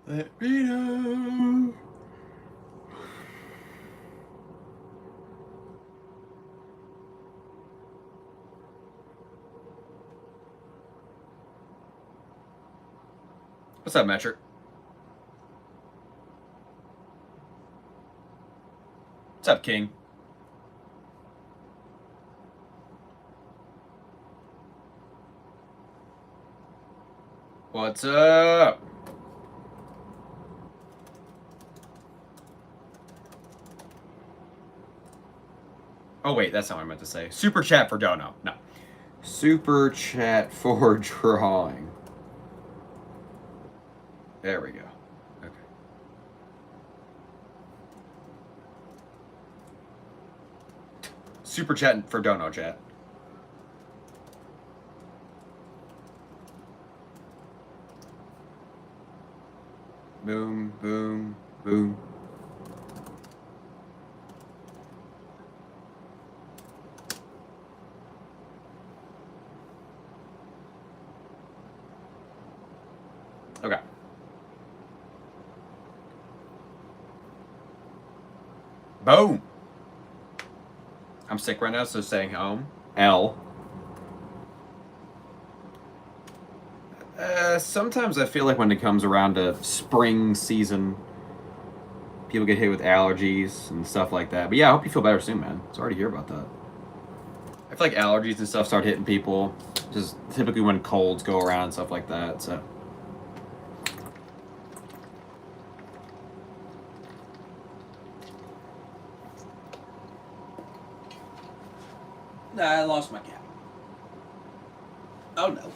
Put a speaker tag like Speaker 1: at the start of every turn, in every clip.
Speaker 1: Let me know. What's up, Metric? What's up, King? What's up? Oh, wait, that's not what I meant to say. Super chat for Dono. No. Super chat for drawing. There we go. Okay. Super chat for Dono, chat. Boom, boom, boom. Okay. Boom. I'm sick right now, so staying home. L. Sometimes I feel like when it comes around to spring season, people get hit with allergies and stuff like that. But yeah, I hope you feel better soon, man. Sorry to hear about that. I feel like allergies and stuff start hitting people just typically when colds go around and stuff like that. So. Nah, I lost my cap. Oh no.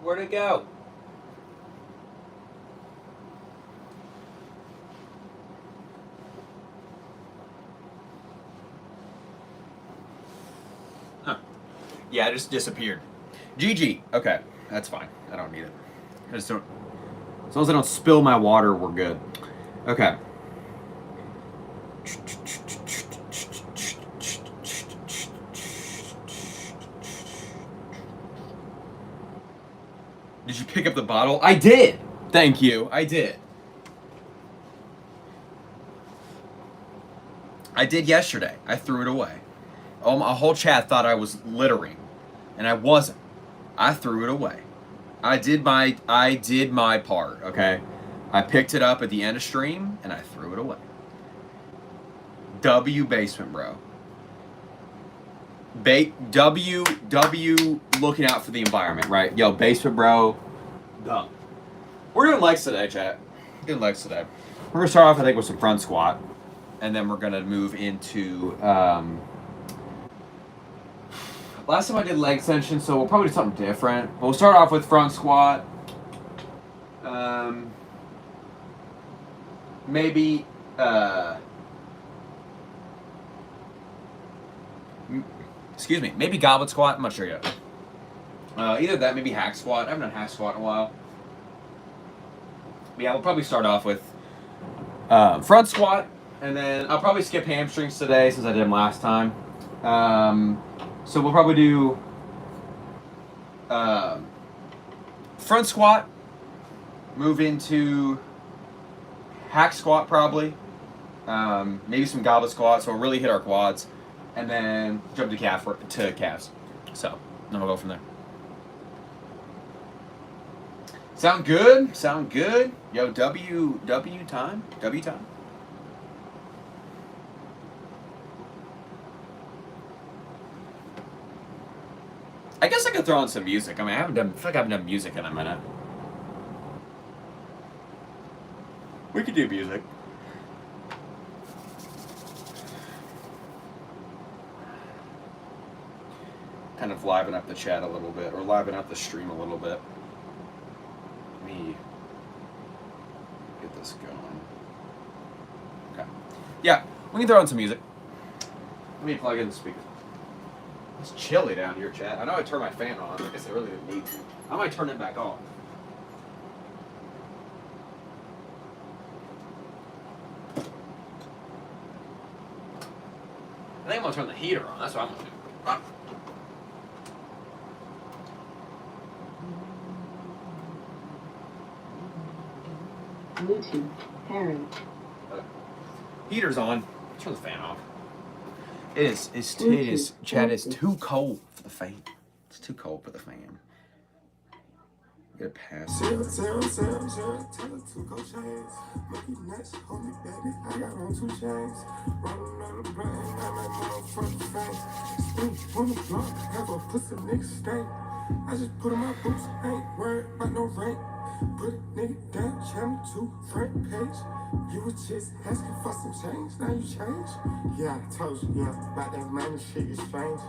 Speaker 1: Where'd it go? Huh. Yeah, it just disappeared. GG. Okay, that's fine. I don't need it. I just don't. As long as I don't spill my water, we're good. Okay. Did you pick up the bottle? I did. Thank you. I did. I did yesterday. I threw it away. Oh, my whole chat thought I was littering, and I wasn't. I threw it away. I did my part. Okay. I picked it up at the end of stream and I threw it away. W basement, bro. W looking out for the environment, right? Yo, basement, bro. Dumb. We're doing legs today, chat. Doing legs today. We're gonna start off, I think, with some front squat, and then we're gonna move into. Last time I did leg extension, so we'll probably do something different. But we'll start off with front squat. Maybe. Excuse me. Maybe goblet squat. I'm not sure yet. Either that, maybe hack squat. I haven't done hack squat in a while. But yeah, we'll probably start off with front squat, and then I'll probably skip hamstrings today since I did them last time. So we'll probably do front squat, move into hack squat probably, maybe some goblet squat, so we'll really hit our quads, and then jump to calves. So then we'll go from there. Sound good? Sound good? Yo, W time? W time? I guess I could throw on some music. I mean, I feel like I haven't done music in a minute. We could do music. Kind of liven up the chat a little bit, or liven up the stream a little bit. Let me get this going. Okay. Yeah, we can throw on some music. Let me plug in the speaker. It's chilly down here, chat. I know I turned my fan on. I guess I really didn't need to. I might turn it back off. I think I'm gonna turn the heater on. That's what I'm gonna do.
Speaker 2: Bluetooth pairing.
Speaker 1: Heater's on. Turn the fan off. It is, Chad, it's too cold for the fan. It's too cold for the fan. Get past it.
Speaker 3: I just put on my boots, ain't worried about no rain. Put a nigga down, channel 2, front page. You was just asking for some change, now you change. Yeah, I told you, yeah, about that money shit is strange.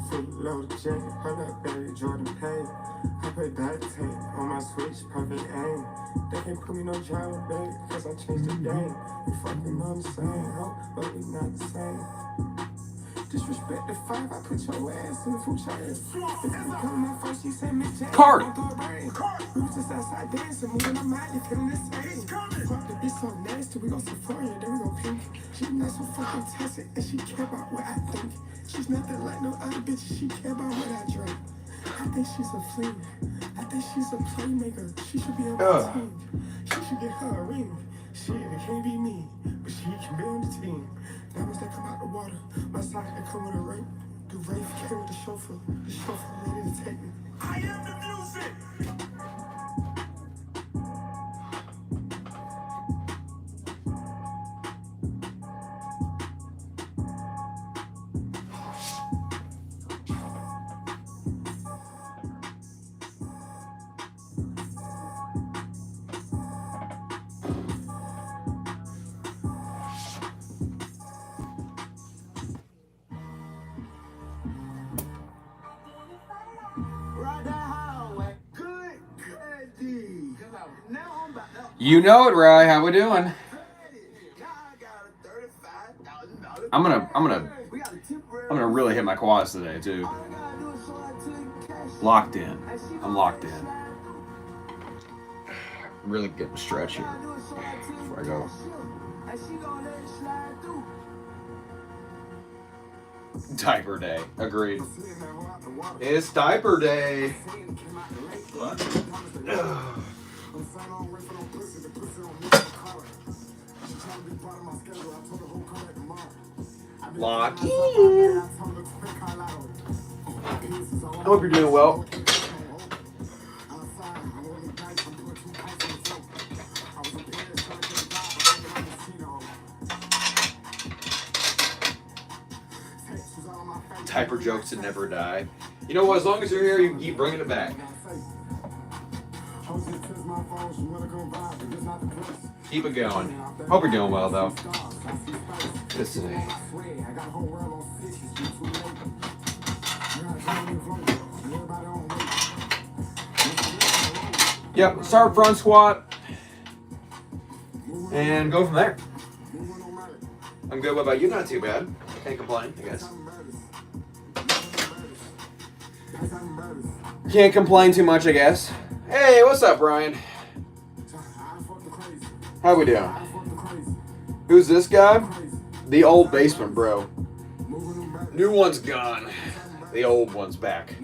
Speaker 3: Full load of jacket, hold up, Barry Jordan Payne. I put that tape on my switch, perfect aim. They can't put me no drama, baby, cause I changed the game. We fucking on the same, ho, but we not the same. Disrespect the 5, I put your ass in the food chain. If you come my first, she said, Miss Jack.
Speaker 1: Card.
Speaker 3: We was just outside dancing, moving our mind, and feeling the same. Fuck it, it's so nasty, we gon' Sephora, then we gon' pink. She not so fucking toxic, and she care about what I think. She's nothing like no other bitch, she care about what I drink. I think she's a fling. I think she's a playmaker. She should be on my team. She should get her a ring. Shit, it can't be me, but she can be on the team. Diamonds that come out the water, my side that come with a ring. The Wraith came with the chauffeur ready to take me. I am the music!
Speaker 1: You know it, Rye. How we doing? I'm gonna really hit my quads today too. Locked in. I'm locked in. Really getting a stretch here before I go. Diaper day. Agreed. It's diaper day. Lock in. I hope you're doing well. Diaper jokes that never die. You know what? As long as you're here, you can keep bringing it back. Keep it going. Hope you're doing well, though. This today. Yep, start front squat. And go from there. I'm good. What about you? Not too bad. Can't complain, I guess. Can't complain too much, I guess. Hey, what's up, Brian? How we doing? Who's this guy? The old basement, bro. New one's gone. The old one's back.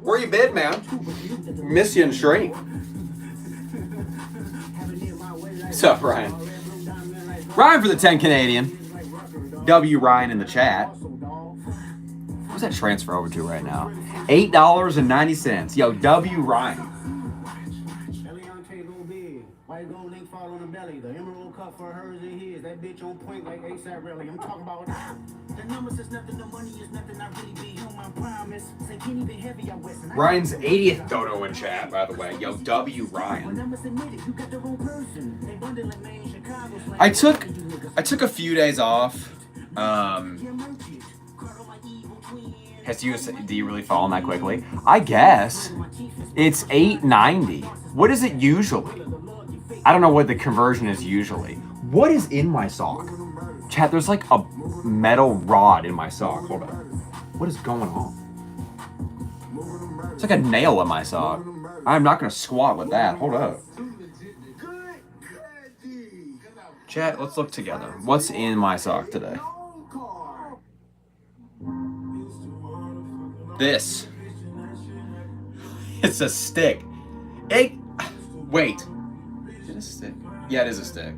Speaker 1: Where you been, man? Miss you in straight. What's up, Ryan? Ryan for the 10 Canadian. W Ryan in the chat. What's that transfer over to right now? $8.90. Yo, W Ryan. The Emerald Cup for hers and his. That bitch on point like ASAP Rally. I'm talking about the numbers is nothing, the money is nothing. I really be home, I promise. Say can't even heavy out west. Ryan's 80th dono in chat, by the way. Yo, W Ryan. I took a few days off. Has USD really fallen that quickly? I guess. It's $8.90. What is it usually? I don't know what the conversion is usually. What is in my sock? Chat, there's like a metal rod in my sock. Hold on. What is going on? It's like a nail in my sock. I'm not going to squat with that. Hold up. Chat, let's look together. What's in my sock today? This. It's a stick. Wait. Is it a stick? Yeah, it is a stick.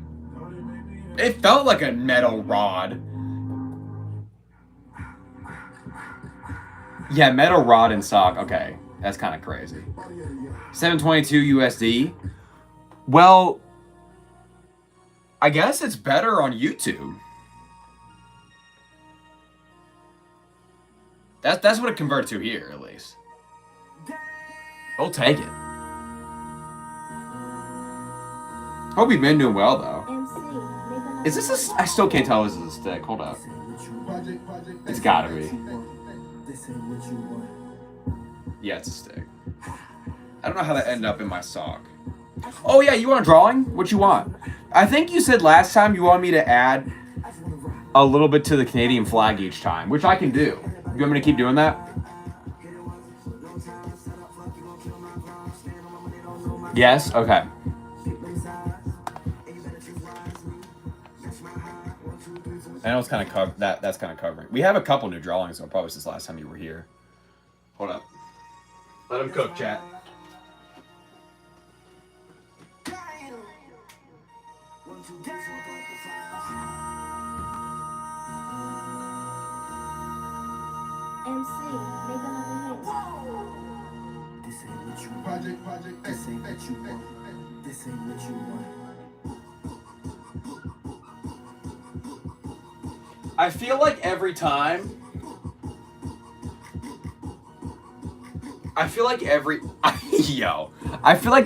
Speaker 1: It felt like a metal rod. Yeah, metal rod and sock. Okay, that's kind of crazy. 722 USD. Well, I guess it's better on YouTube. That's what it converted to here, at least. We'll take it. Hope you've been doing well, though. Is this a... I still can't tell if this is a stick. Hold up. It's gotta be. Yeah, it's a stick. I don't know how that ended up in my sock. Oh, yeah, you want a drawing? What you want? I think you said last time you want me to add a little bit to the Canadian flag each time, which I can do. You want me to keep doing that? Yes? Okay. I know it's kind of that's kind of covering. We have a couple new drawings, though, probably since last time you were here. Hold up. Let him cook, chat. I feel like every time. I feel like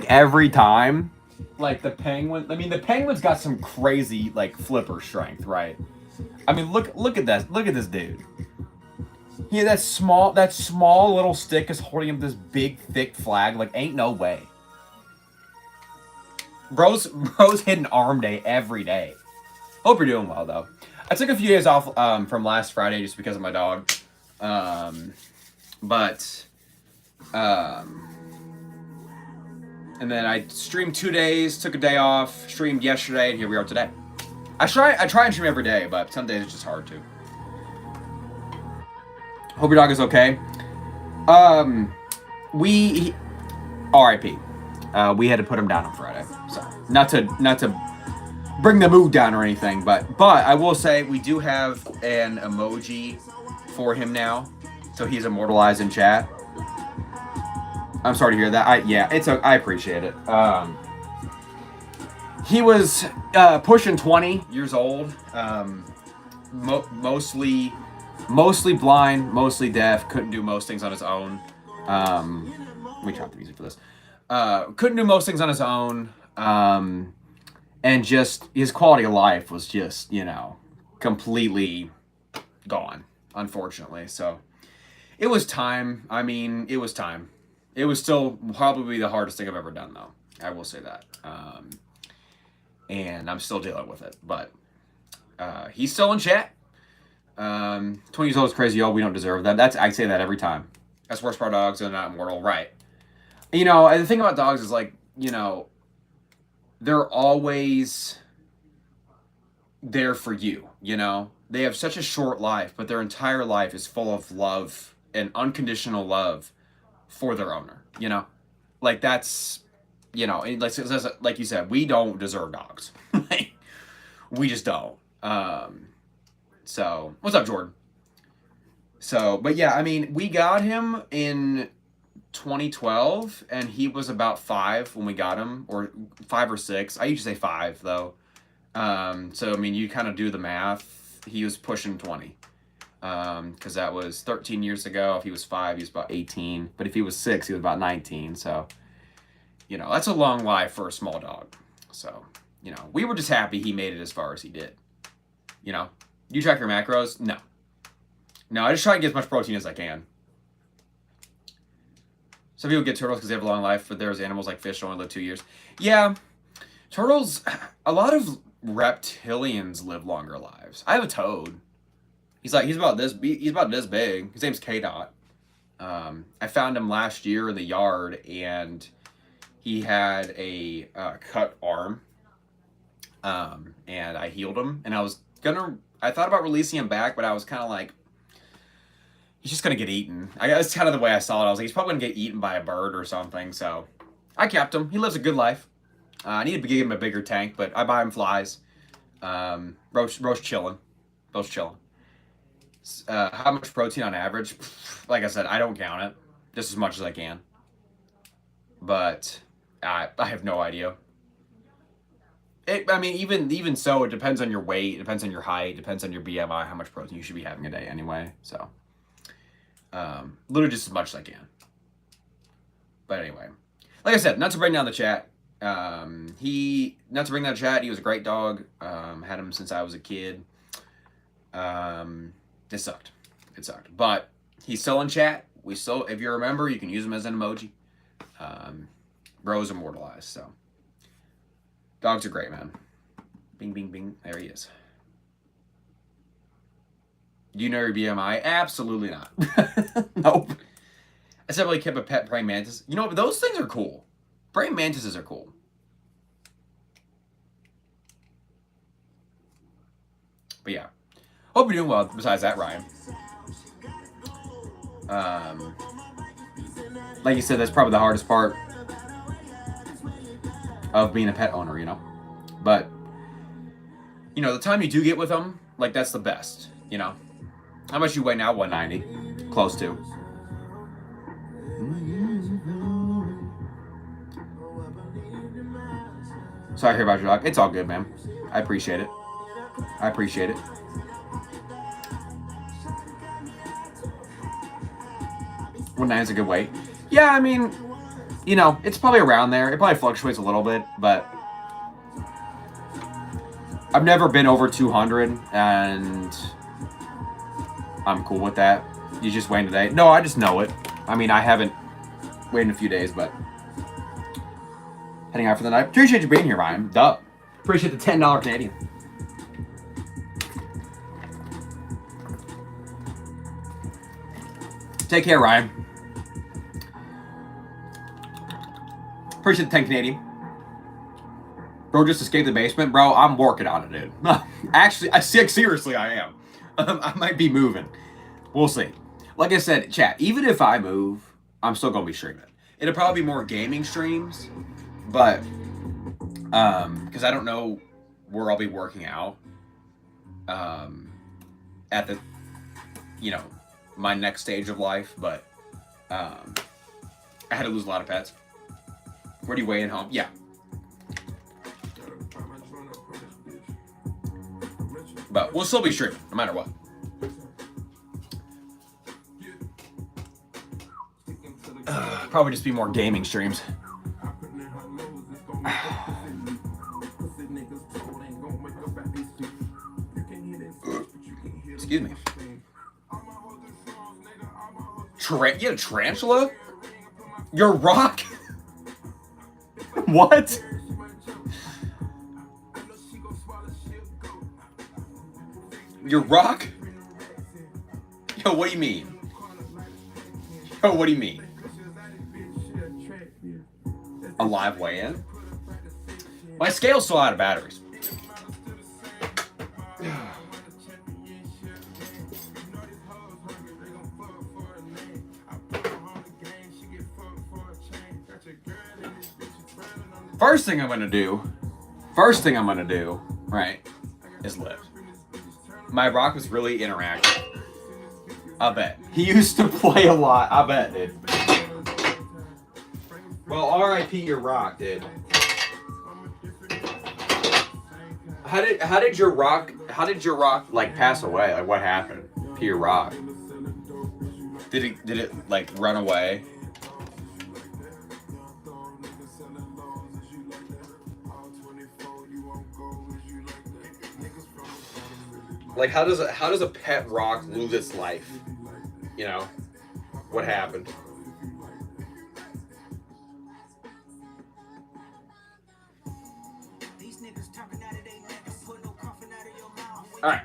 Speaker 1: every time, like the penguin. I mean, the penguin's got some crazy like flipper strength, right? I mean, look at that. Look at this dude. Yeah, that small little stick is holding up this big thick flag. Like, ain't no way. Bro's hitting arm day every day. Hope you're doing well though. I took a few days off from last Friday just because of my dog. And then I streamed 2 days, took a day off, streamed yesterday, and here we are today. I try and stream every day, but some days it's just hard to. Hope your dog is okay. R.I.P. We had to put him down on Friday, so not to bring the mood down or anything, but I will say we do have an emoji for him now, so he's immortalized in chat. I'm sorry to hear that. I appreciate it. He was pushing 20 years old, mostly blind, mostly deaf, couldn't do most things on his own. Let me try the music for this. Couldn't do most things on his own, and just his quality of life was just, completely gone, unfortunately. So it was time. I mean, it was time. It was still probably the hardest thing I've ever done, though. I will say that. And I'm still dealing with it. But he's still in chat. 20 years old is crazy, y'all. We don't deserve that. I say that every time. That's worst part of dogs. They're not immortal. Right. The thing about dogs is, like, they're always there for you, They have such a short life, but their entire life is full of love and unconditional love for their owner, Like, that's, like you said, we don't deserve dogs. We just don't. So, what's up, Jordan? So, but yeah, I mean, we got him in 2012, and he was about 5 when we got him, or 5 or 6. I usually say 5, though. So, I mean, you kind of do the math. He was pushing 20. Because that was 13 years ago. If he was 5, he was about 18. But if he was 6, he was about 19. So, that's a long life for a small dog. So, we were just happy he made it as far as he did. You track your macros? No. No, I just try and get as much protein as I can. Some people get turtles because they have a long life, but there's animals like fish that only live 2 years. Yeah, turtles, a lot of reptilians live longer lives. I have a toad. He's about this big. His name's K-Dot. I found him last year in the yard, and he had a cut arm. And I healed him, and I thought about releasing him back, but I was kind of like, he's just gonna get eaten. That's kind of the way I saw it. I was like, he's probably gonna get eaten by a bird or something. So I kept him. He lives a good life. I need to give him a bigger tank, but I buy him flies. Roach chilling. Roach chilling. How much protein on average? Like I said, I don't count it. Just as much as I can. But I have no idea. I mean, even so, it depends on your weight, it depends on your height, it depends on your BMI, how much protein you should be having a day anyway. So, literally just as much as I can. But anyway, like I said, not to bring down the chat. He was a great dog. Had him since I was a kid. It sucked. It sucked. But he's still in chat. If you remember, you can use him as an emoji. Rose immortalized, so. Dogs are great, man. Bing, bing, bing. There he is. Do you know your BMI? Absolutely not. Nope. I simply kept a pet praying mantis. You know, those things are cool. Praying mantises are cool. But yeah. Hope you're doing well besides that, Ryan. Like you said, that's probably the hardest part of being a pet owner, you know? But, you know, the time you do get with them, like, that's the best, you know? How much you weigh now? 190. Close to. Sorry to hear about your dog. It's all good, man. I appreciate it. I appreciate it. Is a good weight. Yeah, I mean, you know, it's probably around there. It probably fluctuates a little bit, but I've never been over 200, and I'm cool with that. You just weighing today? No, I just know it. I mean, I haven't weighed in a few days, but heading out for the night. Appreciate you being here, Ryan. Duh. Appreciate the $10 Canadian. Take care, Ryan. Appreciate the 10 Canadian. Bro, just escaped the basement. Bro, I'm working on it, dude. Actually, seriously, I am. I might be moving. We'll see. Like I said, chat, even if I move, I'm still going to be streaming. It'll probably be more gaming streams, but, because I don't know where I'll be working out, at the, you know, my next stage of life, but, I had to lose a lot of pets. Where do you weigh in home? Yeah. But we'll still be streaming, no matter what. Probably just be more gaming streams. Excuse me. You had a tarantula? Your rock? What? Your rock? Yo, what do you mean? Yo, what do you mean? A live weigh-in? My scale's still out of batteries. First thing I'm gonna do, right, is lift. My rock was really interactive. I bet. He used to play a lot. I bet, dude. Well, R.I.P. your rock, dude. How did your rock like pass away? Like, what happened to your rock? Did it like run away? Like, how does a pet rock lose its life? You know, what happened? All right.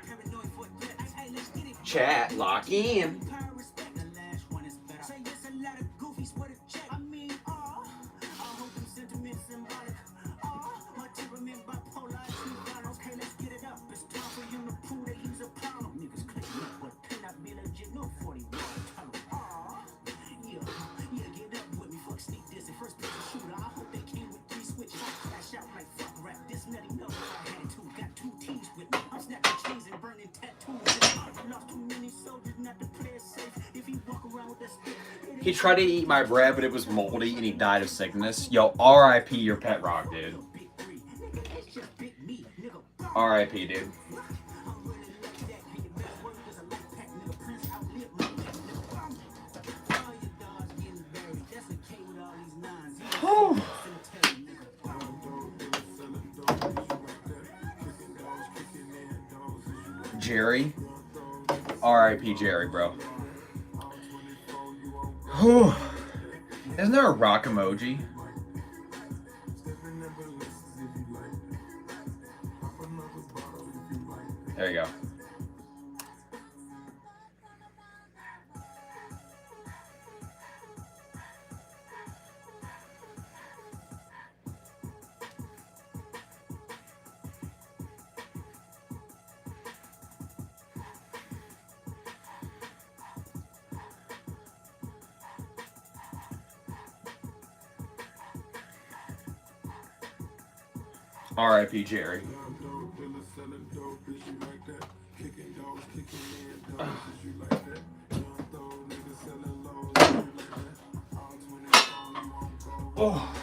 Speaker 1: Chat, lock in. He tried to eat my bread, but it was moldy, and he died of sickness. Yo, R.I.P. your pet rock, dude. R.I.P. dude. Jerry. R.I.P. Jerry, bro. Isn't there a rock emoji? There you go. R.I.P. Jerry. Oh.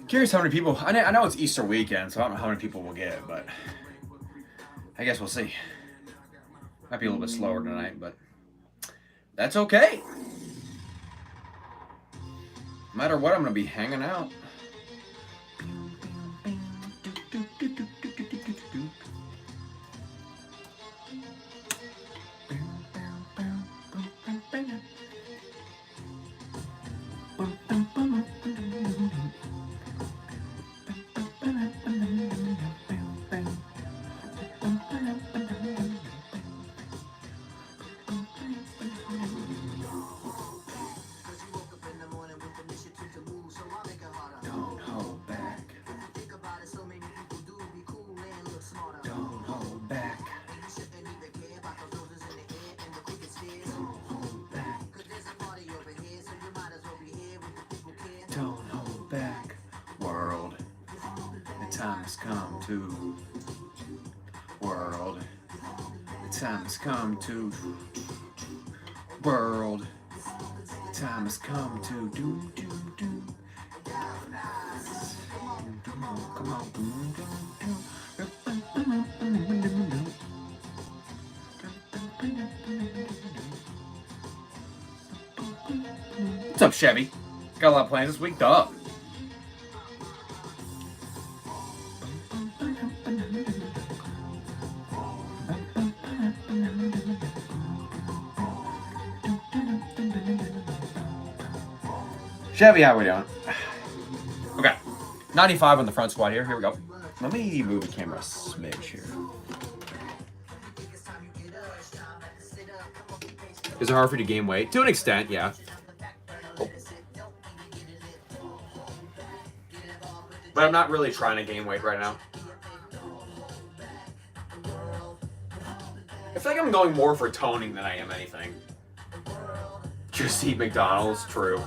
Speaker 1: Curious how many people. I know it's Easter weekend, so I don't know how many people we'll get, but I guess we'll see. Might be a little bit slower tonight, but that's okay. No matter what, I'm gonna be hanging out. Don't hold back, world. The time has come to. World. The time has come to. World. The time has come to. Do, do, do. Come on. What's up, Chevy? Got a lot of plans this week, duh. Chevy, how we doing? Okay, 95 on the front squad here. Here we go. Let me move the camera a smidge here. Is it hard for you to gain weight? To an extent, yeah. Oh. But I'm not really trying to gain weight right now. I feel like I'm going more for toning than I am anything. Just eat McDonald's, true.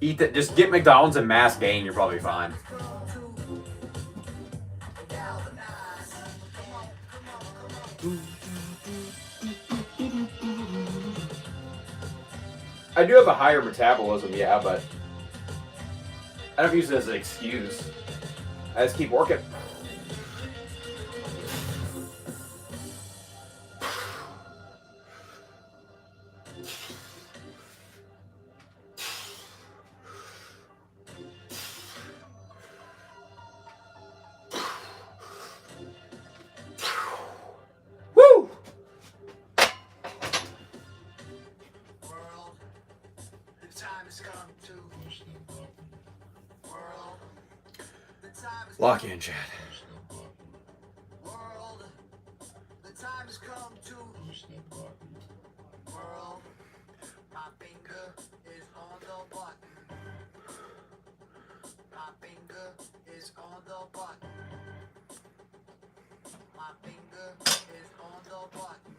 Speaker 1: Eat that. Just get McDonald's and mass gain. You're probably fine. I do have a higher metabolism, yeah, but I don't use it as an excuse. I just keep working. Woo! Lock in, Chad.
Speaker 2: World, the time has come to. World, my finger is on the button. My finger is on the button. My finger is on the button.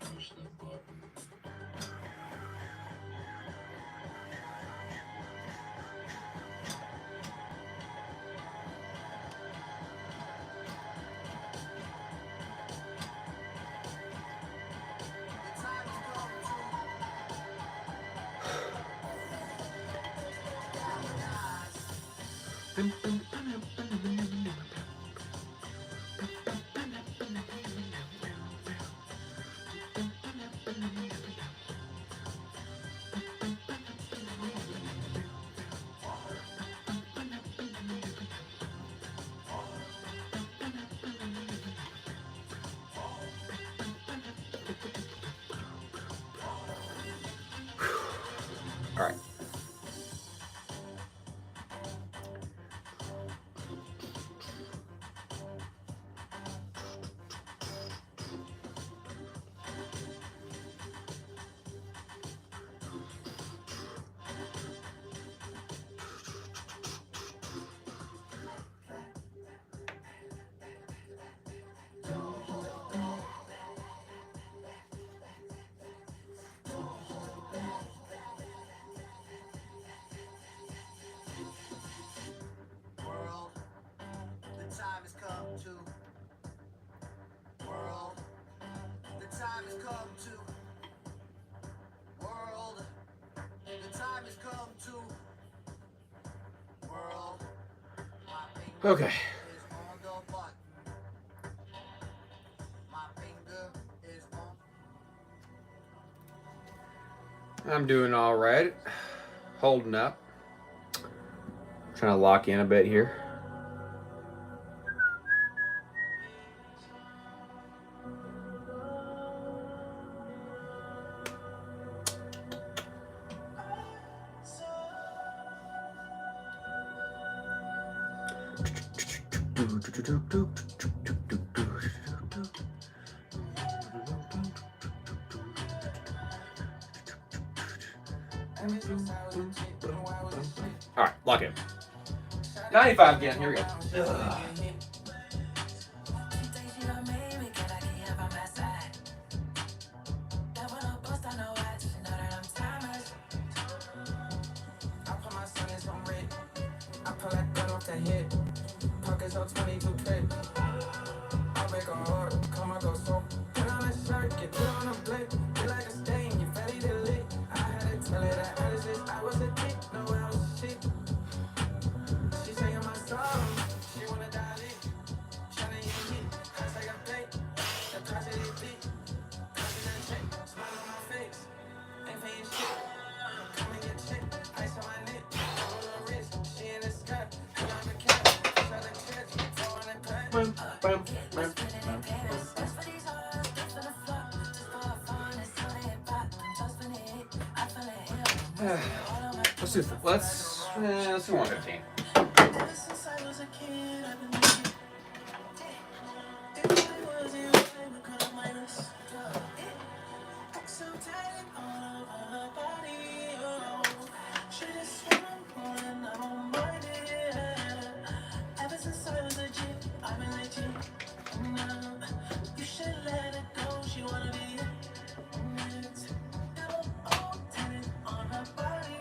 Speaker 2: Push the button.
Speaker 1: All right.
Speaker 2: World, the time has come to. World, the time has come to. World, the time has come to. World, my finger
Speaker 1: Okay.
Speaker 2: is on the button. My finger is on.
Speaker 1: I'm doing all right. Holding up. Trying to lock in a bit here. All right, lock in. 95 again. Here we go. Ugh.
Speaker 3: Pockets on 22 K. I make a heart, come on, go so. Put on a shirt, get put on a blade. Feel like a stain, you ready to lick. I had to tell her that I was a dick, no, I was a shit. She saying my song, she wanna dive in. Tryna hit it, I say I play. The price of it big. Cause it check, smile on my face. Ain't paying shit. Come and get checked, ice on my neck. Roll her wrist, she in the skirt. And I'm a cat, try to catch, throwing it back.
Speaker 1: Let's do 115.
Speaker 3: Ever since I was a kid, I've been waiting. If it was you, I would cut off my wrist. I'm so tired all over her body. Oh, she just want more and I don't mind it. Ever since I was a kid, I've been legit. You should let it go. She wanna be it. Now I'm all tenant on her body.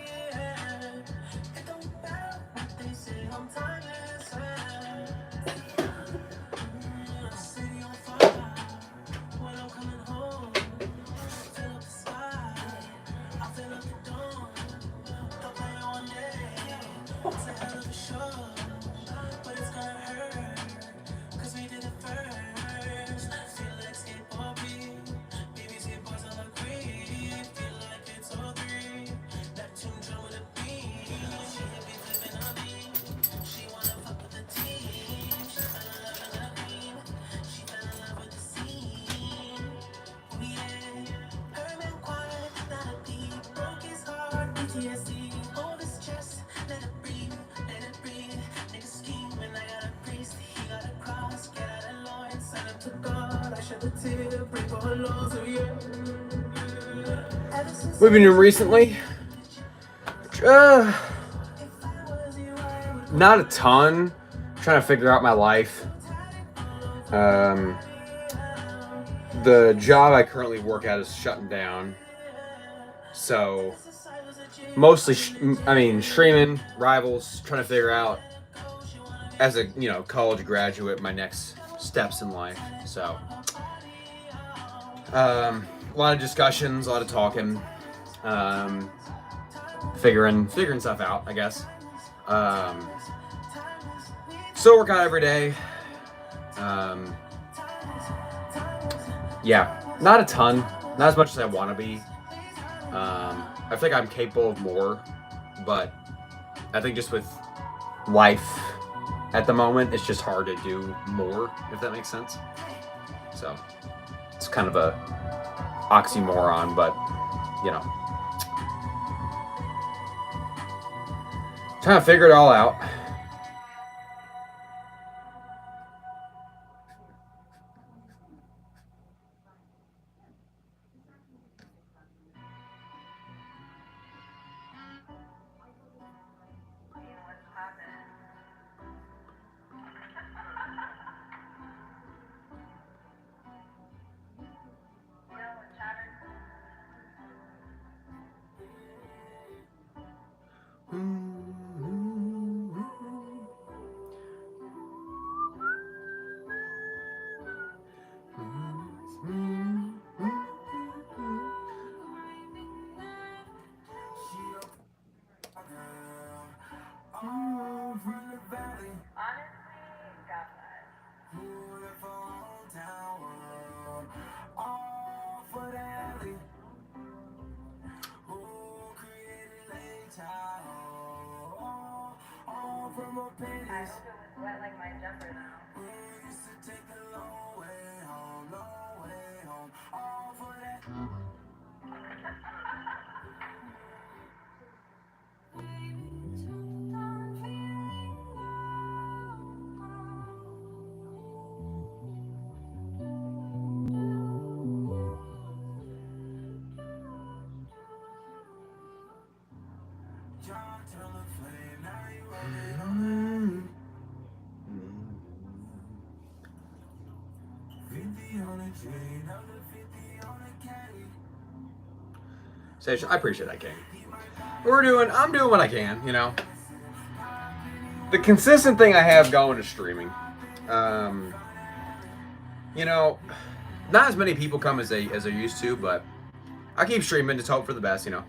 Speaker 3: It don't matter what they say, I'm timeless. City on fire. When I'm coming home, fill up the sky. I fill up the dome. Don't play it one day. It's a hell of a show, but it's gonna hurt. Cause we did it first. Feel like skateboard beat. BBC boys on the green. Feel like it's all three. Neptune drum with a beat. She hit me flipping a beat. She wanna fuck with the team. She fell in love with the queen. She fell in love with the scene. Oh yeah. Her man quiet, not a peep. Broke his heart, PTSD. Hold his chest, let it breathe, let it breathe. Niggas scheming, I got a priest. He got a cross, get out of Lord, send him to God. I shed a tear, break all laws, oh yeah. Ever since
Speaker 1: We've been doing recently. Not a ton. Trying to figure out my life. The job I currently work at is shutting down. So, mostly, streaming, Rivals, trying to figure out, as a, college graduate, my next steps in life. So, a lot of discussions, a lot of talking, figuring stuff out, I guess. Still work out every day. Yeah, not a ton, not as much as I want to be. I think I'm capable of more, but I think just with life at the moment, it's just hard to do more, if that makes sense. So it's kind of a oxymoron, but you know, trying to figure it all out. Station, I appreciate that, King. I'm doing what I can, you know. The consistent thing I have going is streaming. You know, not as many people come as they used to, but I keep streaming. Just hope for the best, you know.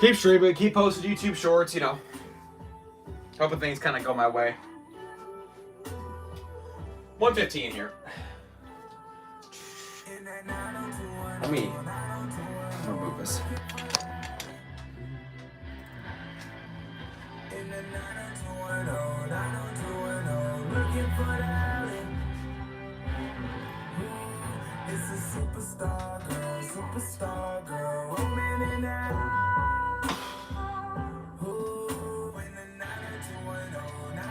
Speaker 1: Keep streaming, keep posting YouTube shorts, you know. Hoping things kind of go my way. 1:15 here. Let me remove this.
Speaker 3: Superstar girl, woman in that. In the 90210, 90210.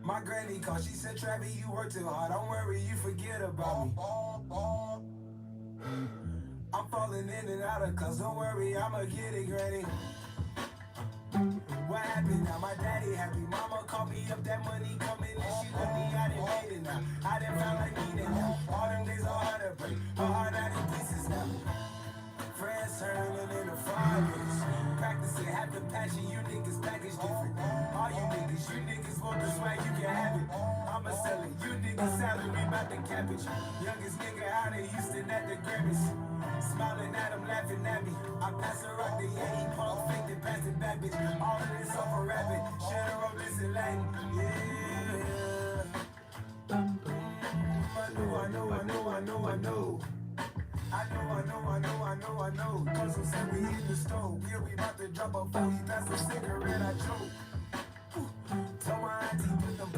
Speaker 3: My granny called, she said, Travis, you work too hard. Don't worry, you forget about me. I'm falling in and out of class, don't worry, I'ma get it, granny. What happened now? My daddy happy. Mama called me up, that money coming in. She let me, I done made it now. I done found like needing now. All them days are hard to break. My heart out in pieces now. Friends turning into fathers. Practicing half the passion, you niggas package different. All you niggas want the swag, you can have it. I'ma sell it, you niggas salary about the cabbage. Youngest nigga out in Houston at the Grammys. Smiling at him, laughing at me. I pass the rock to he punk fake and pass it back, bitch. All of this off a rapping. Should've wrote this in Latin. Yeah. I know. Cause I'm said we in the stove. Yeah, we about to drop a 40. That's a cigarette I choke. Tell my auntie put them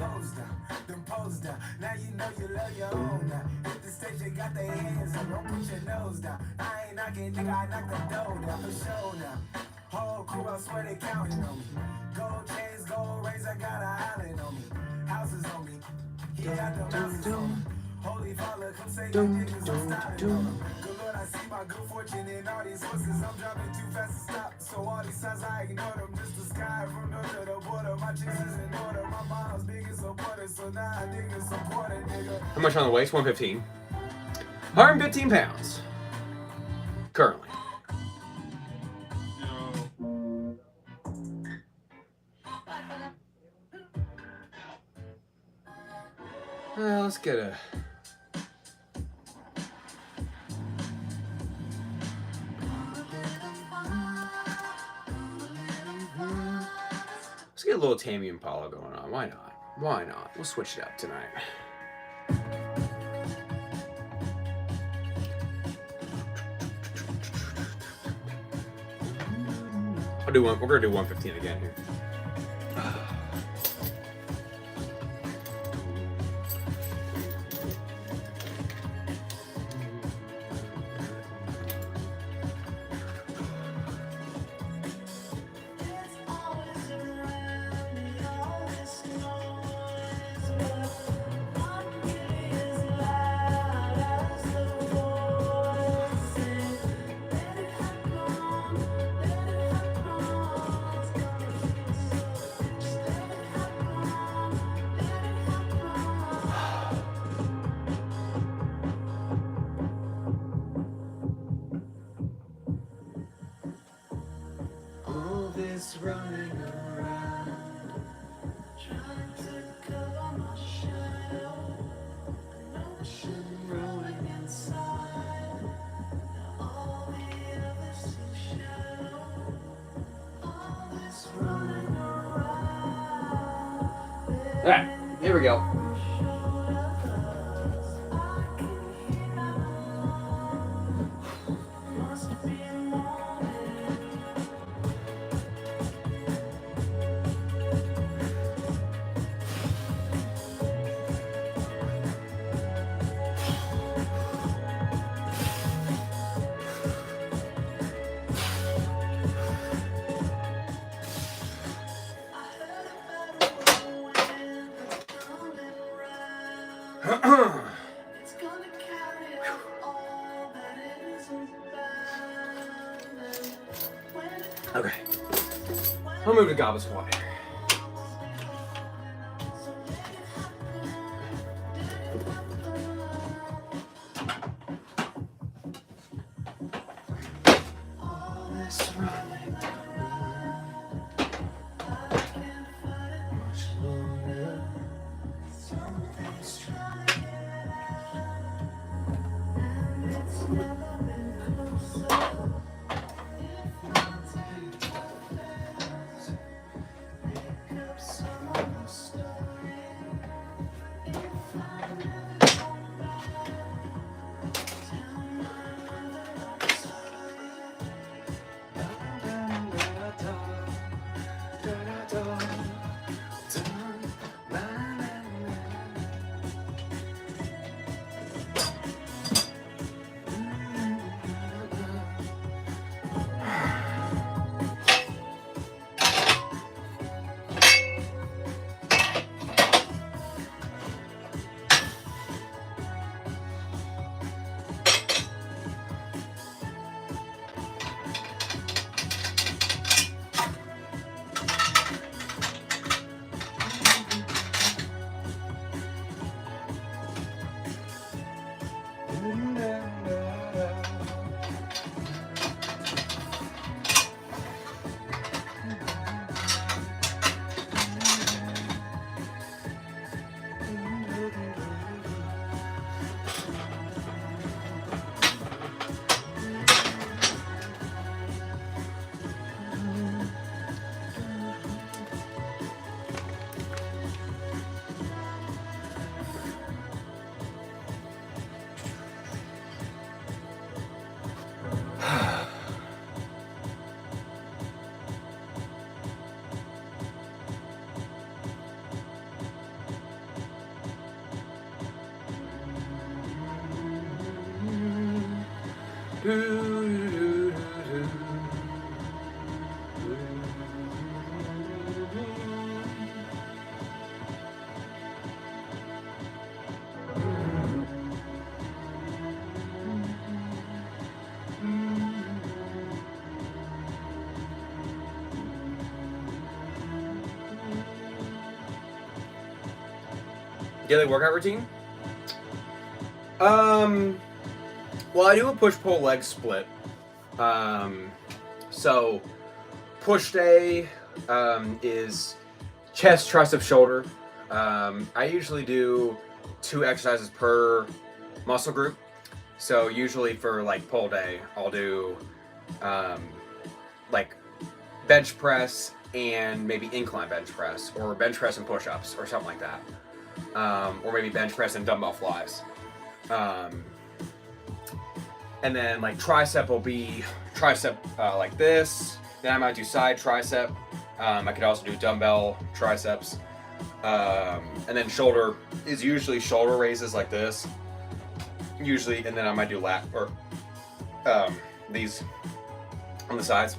Speaker 2: you got their hands up, don't put your nose down. I ain't knocking, nigga, I knock the door down for sure now. Whole crew, I swear they counting on me. Gold chains, gold rings, I got an island on me. Houses on me, he got the houses on me. Holy Father, come say your niggas, I'm styling on them. Good Lord, I see my good fortune in all these horses. I'm driving too fast to stop, so all these signs I ignore them. Just the sky from north to the border. My chicks is in order. My mom's biggest supporter, so now I niggas support it, nigga.
Speaker 4: How much on the waist? 115. 115 pounds. Currently. Let's get a... Let's get a little Tame Impala going on. Why not? Why not? We'll switch it up tonight. We're gonna do 115 again here.
Speaker 2: Running around, trying to cover my shadow, an ocean rolling inside. Now all the others see shadow. All this running around.
Speaker 4: All right, here we go. Okay. I'll move to Gobble Squat. Daily workout routine? Well, I do a push-pull leg split. So push day is chest, tricep, shoulder. I usually do 2 exercises per muscle group. So usually for like pull day, I'll do like bench press and maybe incline bench press, or bench press and push-ups, or something like that. Or maybe bench press and dumbbell flies. And then like tricep will be tricep like this. Then I might do side tricep. I could also do dumbbell triceps. And then shoulder is usually shoulder raises like this. Usually, and then I might do lat or these on the sides.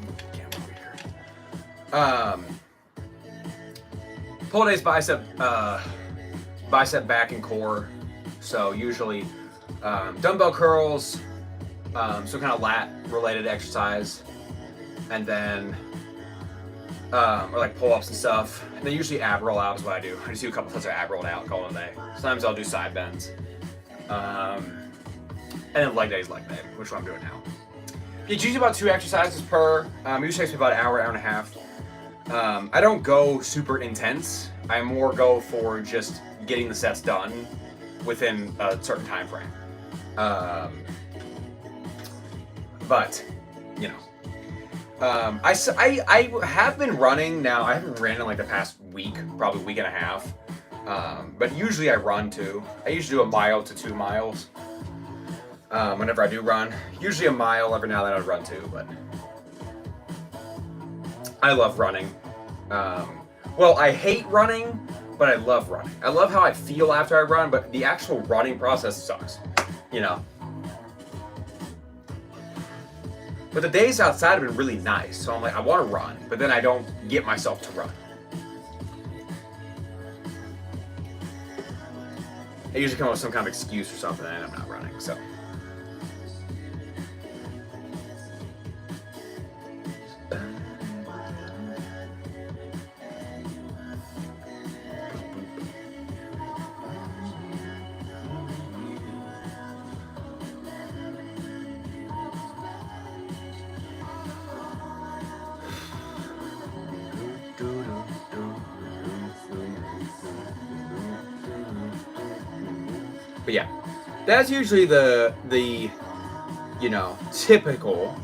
Speaker 4: Pull days bicep back and core. So usually dumbbell curls, so kind of lat related exercise, and then or like pull-ups and stuff. And then usually ab roll out is what I do. I just do a couple sets of ab rolled out, call it a day. Sometimes I'll do side bends. And then leg day, which is what I'm doing now. It's usually about 2 exercises per. Usually takes me about an hour and a half. I don't go super intense. I more go for just getting the sets done within a certain time frame. But, you know. I have been running now. I haven't ran in like the past week, probably week and a half. But usually I run too. I usually do 1 mile to 2 miles. Whenever I do run. Usually 1 mile, every now and then I run too, but I love running. Well, I hate running, but I love running. I love how I feel after I run, but the actual running process sucks, you know. But the days outside have been really nice, so I'm like, I want to run, but then I don't get myself to run. I usually come up with some kind of excuse or something and I'm not running, so. But yeah, that's usually the you know, typical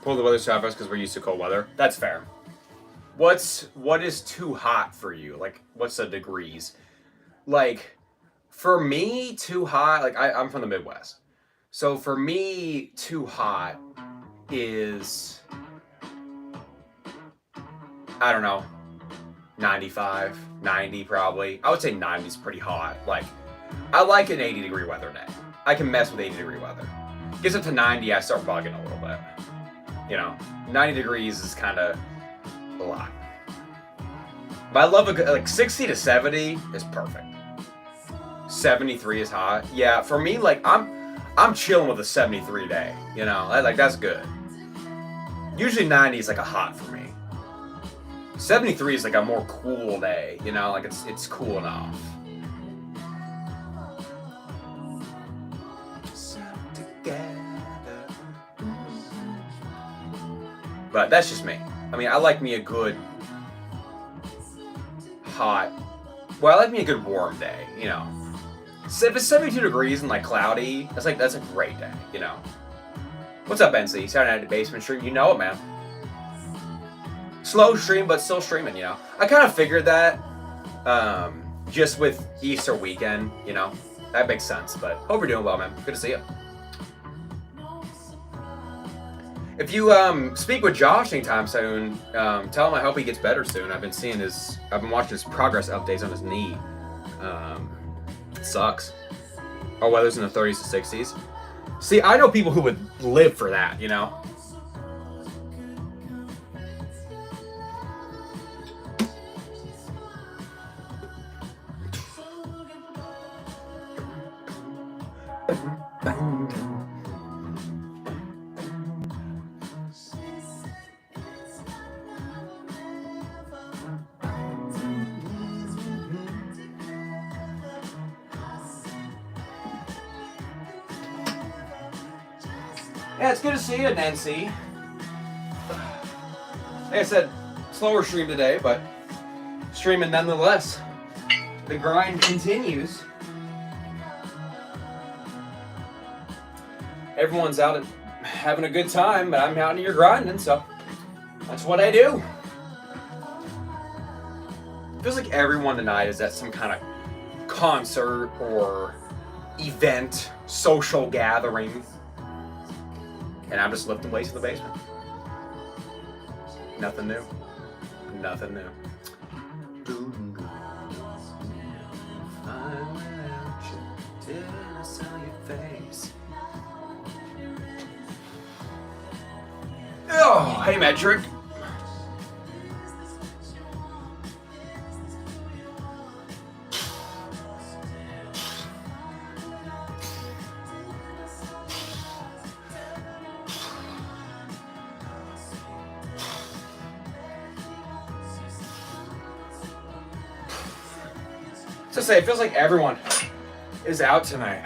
Speaker 4: pull the weather southwest because we're used to cold weather. That's fair. What is too hot for you? Like, what's the degrees? Like, for me, too hot, like I'm from the Midwest. So for me, too hot is, I don't know, 95, 90 probably. I would say 90 is pretty hot. Like, I like an 80 degree weather day. I can mess with 80 degree weather. Gets up to 90, I start bugging a little bit. You know, 90 degrees is kind of a lot. But I love a good, like 60 to 70 is perfect. 73 is hot. Yeah, for me, like I'm chilling with a 73 day. You know, like that's good. Usually 90 is like a hot for me. 73 is like a more cool day. You know, like it's cool enough. But that's just me. I mean, I like me a good hot, well, I like me a good warm day, you know. So if it's 72 degrees and like cloudy, that's a great day, you know. What's up, NC? Saturday Night Basement stream, you know it, man. Slow stream, but still streaming, you know. I kind of figured that, just with Easter weekend, you know. That makes sense, but hope you're doing well, man. Good to see you. If you speak with Josh anytime soon, tell him I hope he gets better soon. I've been watching his progress updates on his knee. It sucks. Our weather's in the 30s to 60s. See, I know people who would live for that, you know? Yeah, it's good to see you, Nancy. Like I said, slower stream today, but streaming nonetheless. The grind continues. Everyone's out and having a good time, but I'm out here grinding, so that's what I do. Feels like everyone tonight is at some kind of concert or event, social gathering. And I'm just lifting weights in the basement. Nothing new. Nothing new. Oh, hey, Metric. To say, it feels like everyone is out tonight.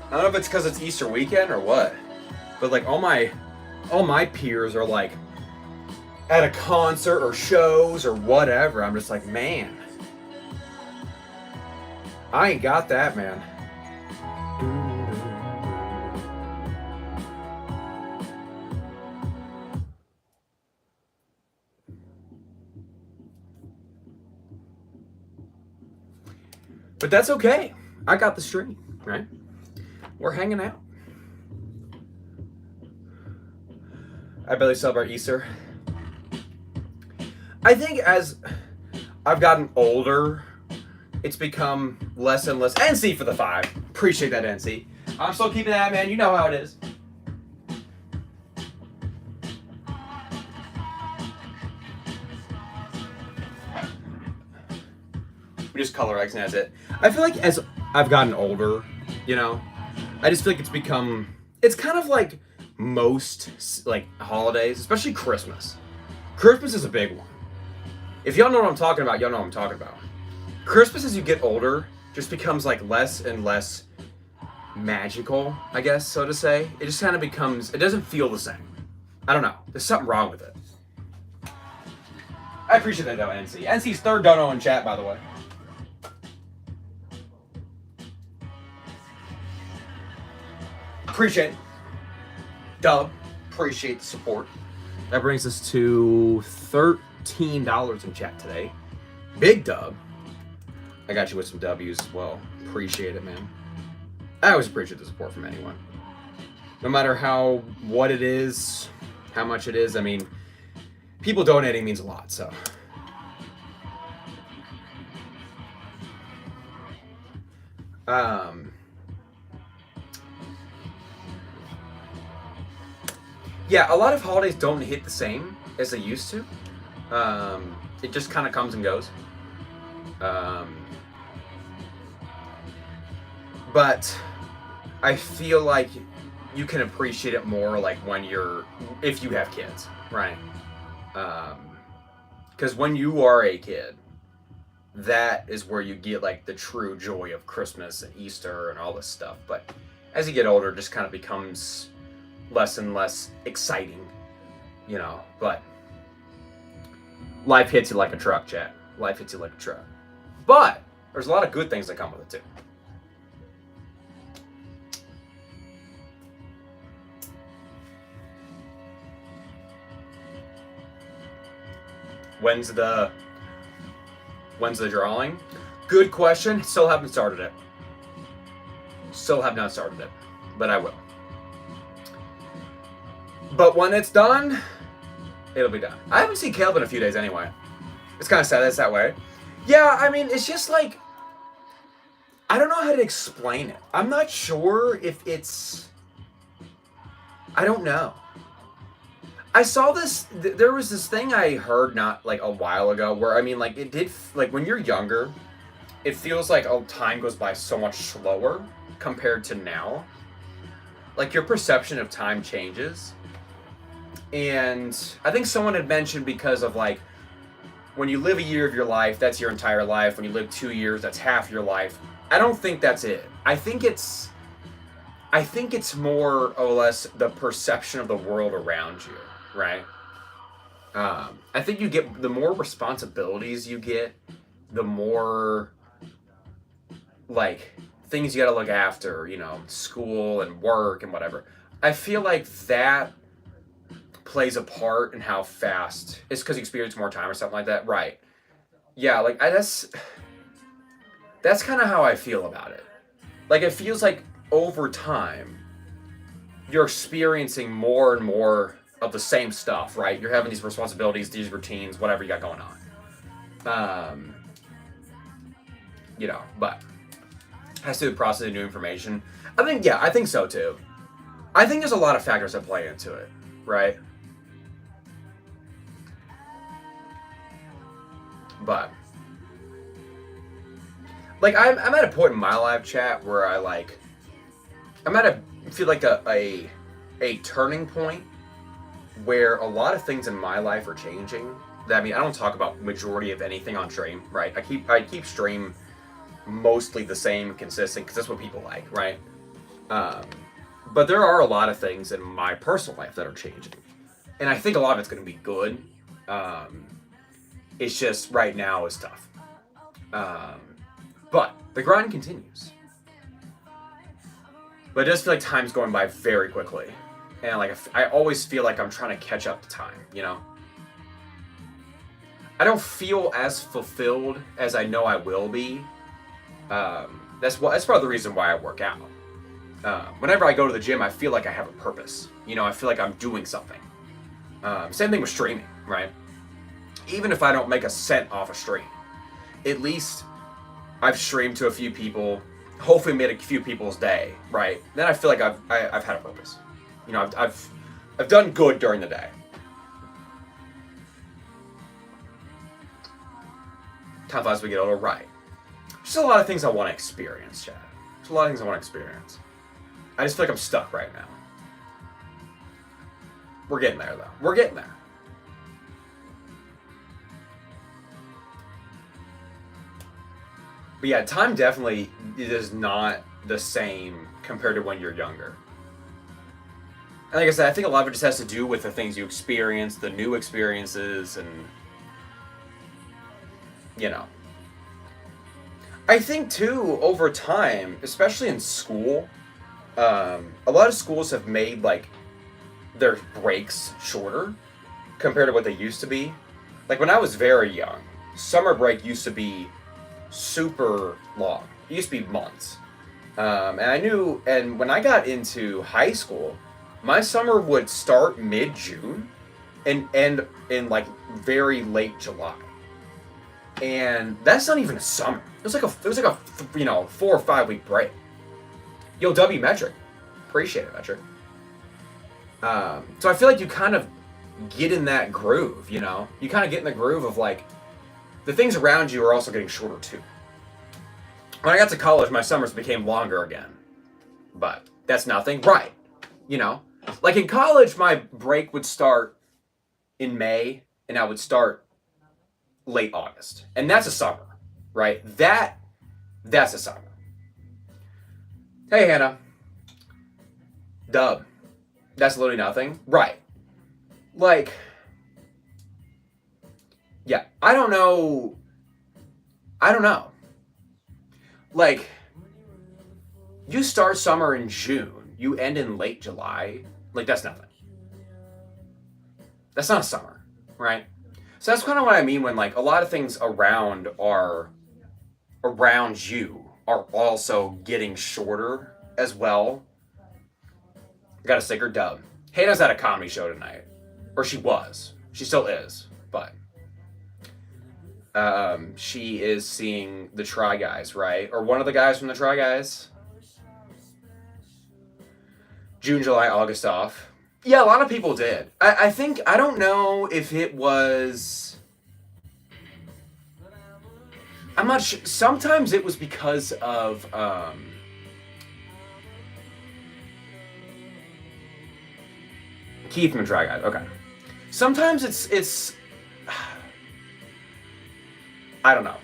Speaker 4: I don't know if it's because it's Easter weekend or what, but like all my peers are like at a concert or shows or whatever. I'm just like, man, I ain't got that, man. But that's okay. I got the stream, right? We're hanging out. I barely celebrate Easter. I think as I've gotten older, it's become less and less. NC for the 5. Appreciate that, NC. I'm still keeping that, man. You know how it is. We just color X and that's it. I feel like as I've gotten older, you know, I just feel like it's kind of like most like holidays, especially Christmas. Christmas is a big one. If y'all know what I'm talking about, y'all know what I'm talking about. Christmas as you get older just becomes like less and less magical, I guess, so to say. It just kind of becomes, it doesn't feel the same. I don't know. There's something wrong with it. I appreciate that though, NC. NC's third dono in chat, by the way. Appreciate it. Dub. Appreciate the support. That brings us to $13 in chat today. Big dub. I got you with some W's as well. Appreciate it, man. I always appreciate the support from anyone. No matter what it is, how much it is. I mean, people donating means a lot, so. Yeah, a lot of holidays don't hit the same as they used to. It just kind of comes and goes. But I feel like you can appreciate it more like if you have kids, right? Because when you are a kid, that is where you get like the true joy of Christmas and Easter and all this stuff. But as you get older, it just kind of becomes less and less exciting, you know, but life hits you like a truck, chat. Life hits you like a truck. But there's a lot of good things that come with it too. When's the drawing? Good question. Still haven't started it. Still have not started it, but I will. But when it's done, it'll be done. I haven't seen Caleb in a few days anyway. It's kind of sad it's that way. Yeah, I mean, it's just like, I don't know how to explain it. I'm not sure if it's, I don't know. I saw this, there was this thing I heard not like a while ago where, I mean, like it did, like when you're younger, it feels like time goes by so much slower compared to now. Like your perception of time changes. And I think someone had mentioned because of like, when you live a year of your life, that's your entire life. When you live 2 years, that's half your life. I don't think that's it. I think it's more or less the perception of the world around you, right? I think you get, the more responsibilities you get, the more like things you gotta look after, you know, school and work and whatever. I feel like that plays a part in how fast it's because you experience more time or something like that, right? Yeah, like that's kind of how I feel about it. Like it feels like over time you're experiencing more and more of the same stuff, right? You're having these responsibilities, these routines, whatever you got going on. You know, but has to do with processing new information. I think so too. I think there's a lot of factors that play into it, right? But like I'm at a point in my live chat where I'm at a turning point where a lot of things in my life are changing. I mean, I don't talk about majority of anything on stream, right? I keep stream mostly the same, consistent, because that's what people like, right? But there are a lot of things in my personal life that are changing, and I think a lot of it's going to be good. It's just right now is tough. But the grind continues. But it does feel like time's going by very quickly. And like I always feel like I'm trying to catch up to time, you know? I don't feel as fulfilled as I know I will be. That's part of the reason why I work out. Whenever I go to the gym, I feel like I have a purpose. You know, I feel like I'm doing something. Same thing with streaming, right? Even if I don't make a cent off a stream, at least I've streamed to a few people, hopefully made a few people's day, right? Then I feel like I've had a purpose. You know, I've done good during the day. Time flies as we get older, right? Just a lot of things I want to experience, Chad. Just a lot of things I want to experience. I just feel like I'm stuck right now. We're getting there, though. We're getting there. But yeah, time definitely is not the same compared to when you're younger. And like I said, I think a lot of it just has to do with the things you experience, the new experiences, and, you know. I think, too, over time, especially in school, a lot of schools have made, like, their breaks shorter compared to what they used to be. Like, when I was very young, summer break used to be super long. It used to be months. And when I got into high school, my summer would start mid-June and end in like very late July. And that's not even a summer. It was like a 4 or 5 week break. Yo, W Metric. Appreciate it, Metric. So I feel like you kind of get in that groove, you know? You kind of get in the groove of like, the things around you are also getting shorter too. When I got to college, my summers became longer again. But that's nothing. Right. You know? Like in college, my break would start in May, and I would start late August. And that's a summer, right? That's a summer. Hey, Hannah. Dub. That's literally nothing. Right. Like, yeah, I don't know. Like, you start summer in June, you end in late July. Like, that's nothing. That's not a summer, right? So that's kind of what I mean when, like, a lot of things around you are also getting shorter as well. Got a sticker, Dub. Hannah's at a comedy show tonight. Or she was. She still is. But she is seeing the Try Guys, right? Or one of the guys from the Try Guys. June, July, August off. Yeah, a lot of people did. I think, I don't know if it was... I'm not sure. Sometimes it was because of... Keith from the Try Guys, okay. Sometimes it's... I don't know.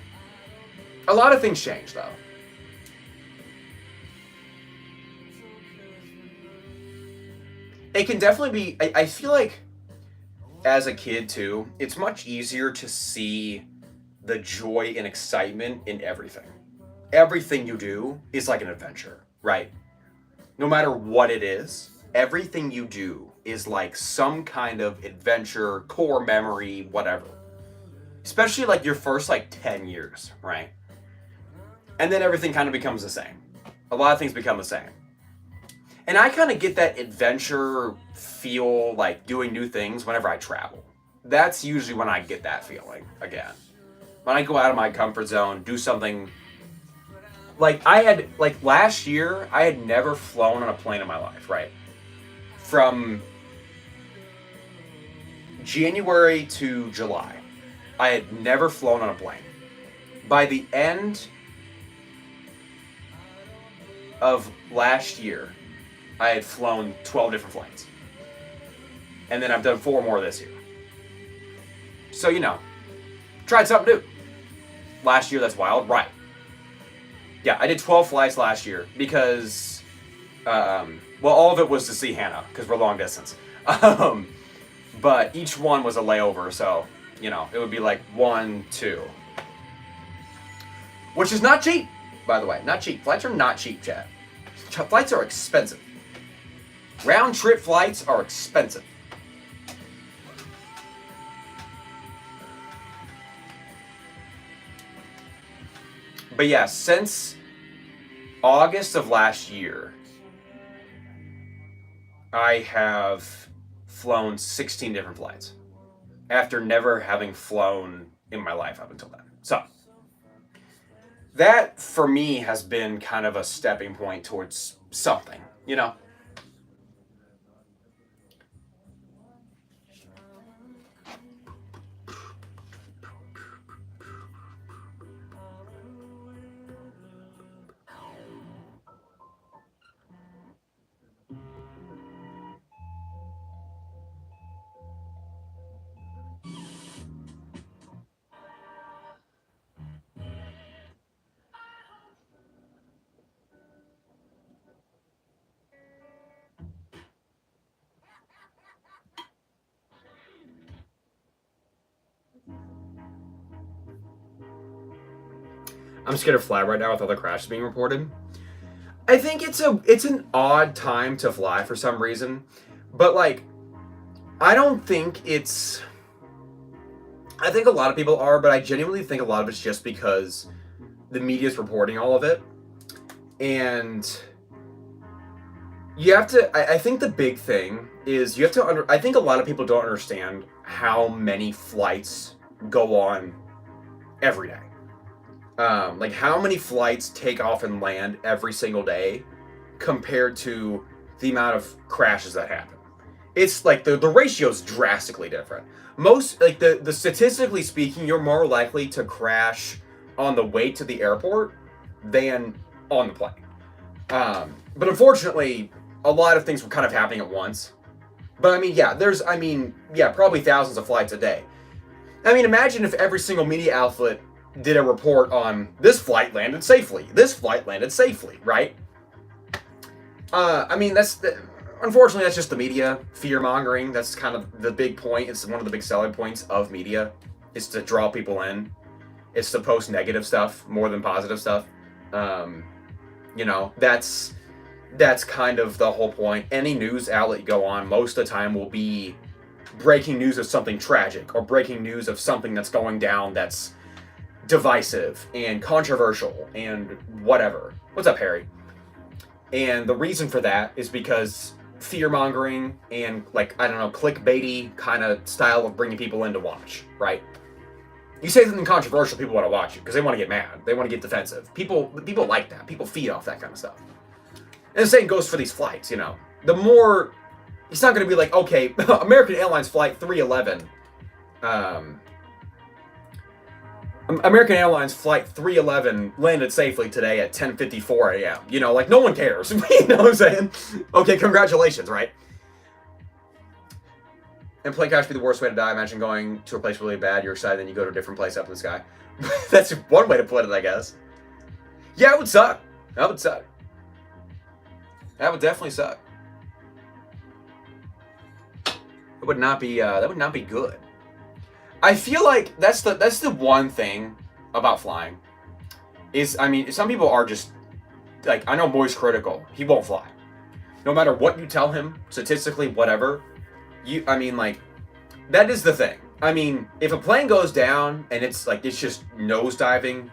Speaker 4: A lot of things change, though. It can definitely be... I feel like, as a kid, too, it's much easier to see the joy and excitement in everything. Everything you do is like an adventure, right? No matter what it is, everything you do is like some kind of adventure, core memory, whatever. Especially like your first like 10 years, right? And then everything kind of becomes the same. A lot of things become the same. And I kind of get that adventure feel, like doing new things, whenever I travel. That's usually when I get that feeling again. When I go out of my comfort zone, do something. Like last year, I had never flown on a plane in my life, right? From January to July, I had never flown on a plane. By the end of last year, I had flown 12 different flights. And then I've done 4 more this year. So, you know, tried something new. Last year, that's wild, right? Yeah, I did 12 flights last year because, well, all of it was to see Hannah because we're long distance. But each one was a layover, so, you know, it would be like 1, 2. Which is not cheap, by the way. Not cheap. Flights are not cheap, chat. Flights are expensive. Round trip flights are expensive. But yeah, since August of last year, I have flown 16 different flights after never having flown in my life up until then. So that, for me, has been kind of a stepping point towards something, you know? I'm scared of fly right now with all the crashes being reported. I think it's an odd time to fly for some reason, but like, I don't think it's. I think a lot of people are, but I genuinely think a lot of it's just because the media's reporting all of it, and you have to. I think the big thing is you have to. I think a lot of people don't understand how many flights go on every day. Like how many flights take off and land every single day compared to the amount of crashes that happen. It's like the ratio is drastically different. Most, like the statistically speaking, you're more likely to crash on the way to the airport than on the plane. But unfortunately, a lot of things were kind of happening at once. But I mean, yeah, probably thousands of flights a day. I mean, imagine if every single media outlet did a report on this flight landed safely, right? I mean, unfortunately, that's just the media fear-mongering. That's kind of the big point. It's one of the big selling points of media, is to draw people in. It's to post negative stuff more than positive stuff. You know, that's kind of the whole point. Any news outlet you go on, most of the time will be breaking news of something tragic or breaking news of something that's going down that's divisive and controversial and whatever. What's up, Harry? And the reason for that is because fear mongering and like, I don't know, clickbaity kind of style of bringing people in to watch, right? You say something controversial, people want to watch you because they want to get mad. They want to get defensive. People like that. People feed off that kind of stuff. And the same goes for these flights, you know. The more, it's not going to be like, okay, American Airlines Flight 311, American Airlines Flight 311 landed safely today at 10:54 a.m. You know, like, no one cares. You know what I'm saying? Okay, congratulations, right? And plane crash be the worst way to die. Imagine going to a place really bad, you're excited, then you go to a different place up in the sky. That's one way to put it, I guess. Yeah, it would suck. That would suck. That would definitely suck. It would not be. That would not be good. I feel like that's the one thing about flying. Is, I mean, some people are just like, I know Moy's critical. He won't fly. No matter what you tell him, statistically, whatever. I mean, like, that is the thing. I mean, if a plane goes down and it's like, it's just nosediving,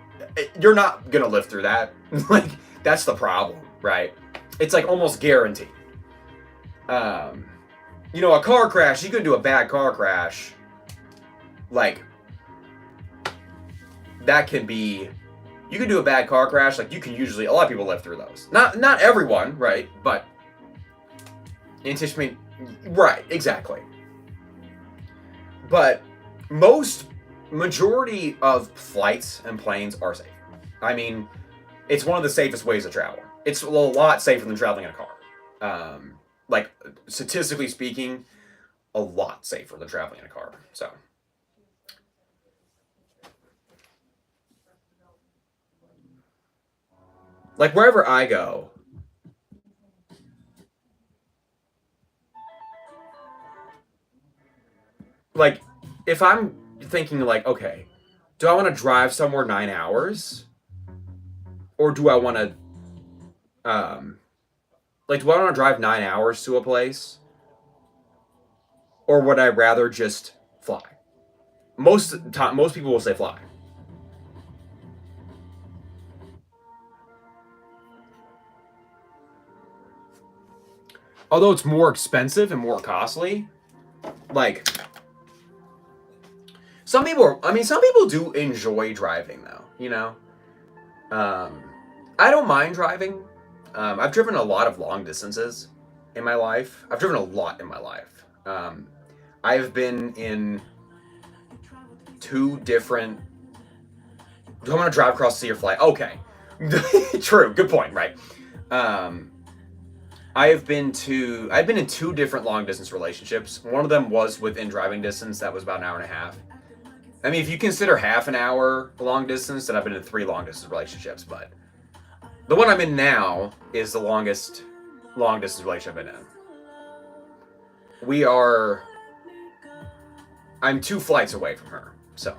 Speaker 4: you're not gonna live through that. Like, that's the problem, right? It's like almost guaranteed. You know, a car crash, you could do a bad car crash. Like, that can be, you can do a bad car crash, like, you can usually, a lot of people live through those. Not everyone, right? But, anticipate. Right, exactly. But majority of flights and planes are safe. I mean, it's one of the safest ways to travel. It's a lot safer than traveling in a car. Like, statistically speaking, a lot safer than traveling in a car. So, like, wherever I go, like, if I'm thinking, like, okay, do I want to drive somewhere 9 hours? Or do I want to, like, do I want to drive 9 hours to a place? Or would I rather just fly? Most people will say fly. Although it's more expensive and more costly, like, some people do enjoy driving, though, you know? I don't mind driving. I've driven a lot of long distances in my life. I've driven a lot in my life. I've been in 2 different... Do I want to drive across the sea or fly? Okay. True. Good point, right? I've been in 2 different long distance relationships. One of them was within driving distance. That was about an hour and a half. I mean, if you consider half an hour long distance, then I've been in 3 long distance relationships. But the one I'm in now is the longest long distance relationship I've been in. I'm 2 flights away from her. So,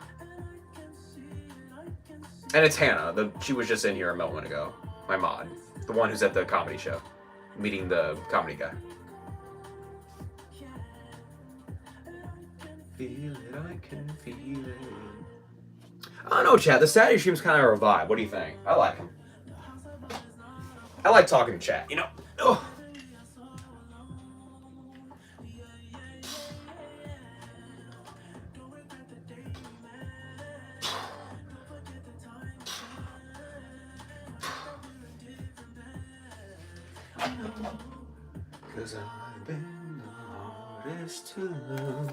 Speaker 4: and it's Hannah. She was just in here a moment ago. My mod, the one who's at the comedy show, meeting the comedy guy. Feel it, I can feel it. I don't know, chat. The Saturday stream's kind of a vibe. What do you think? I like him. I like talking to chat, you know? Oh. Cause I've been the hardest to lose.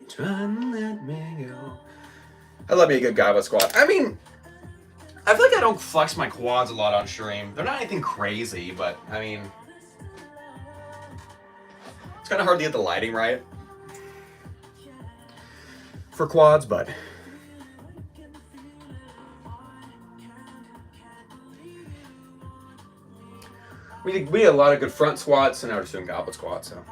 Speaker 4: Trying to let me go. I love me a good Goblet squat. I mean, I feel like I don't flex my quads a lot on stream. They're not anything crazy, but I mean, it's kind of hard to get the lighting right for quads, but we did a lot of good front squats, and now we're just doing goblet squats, so.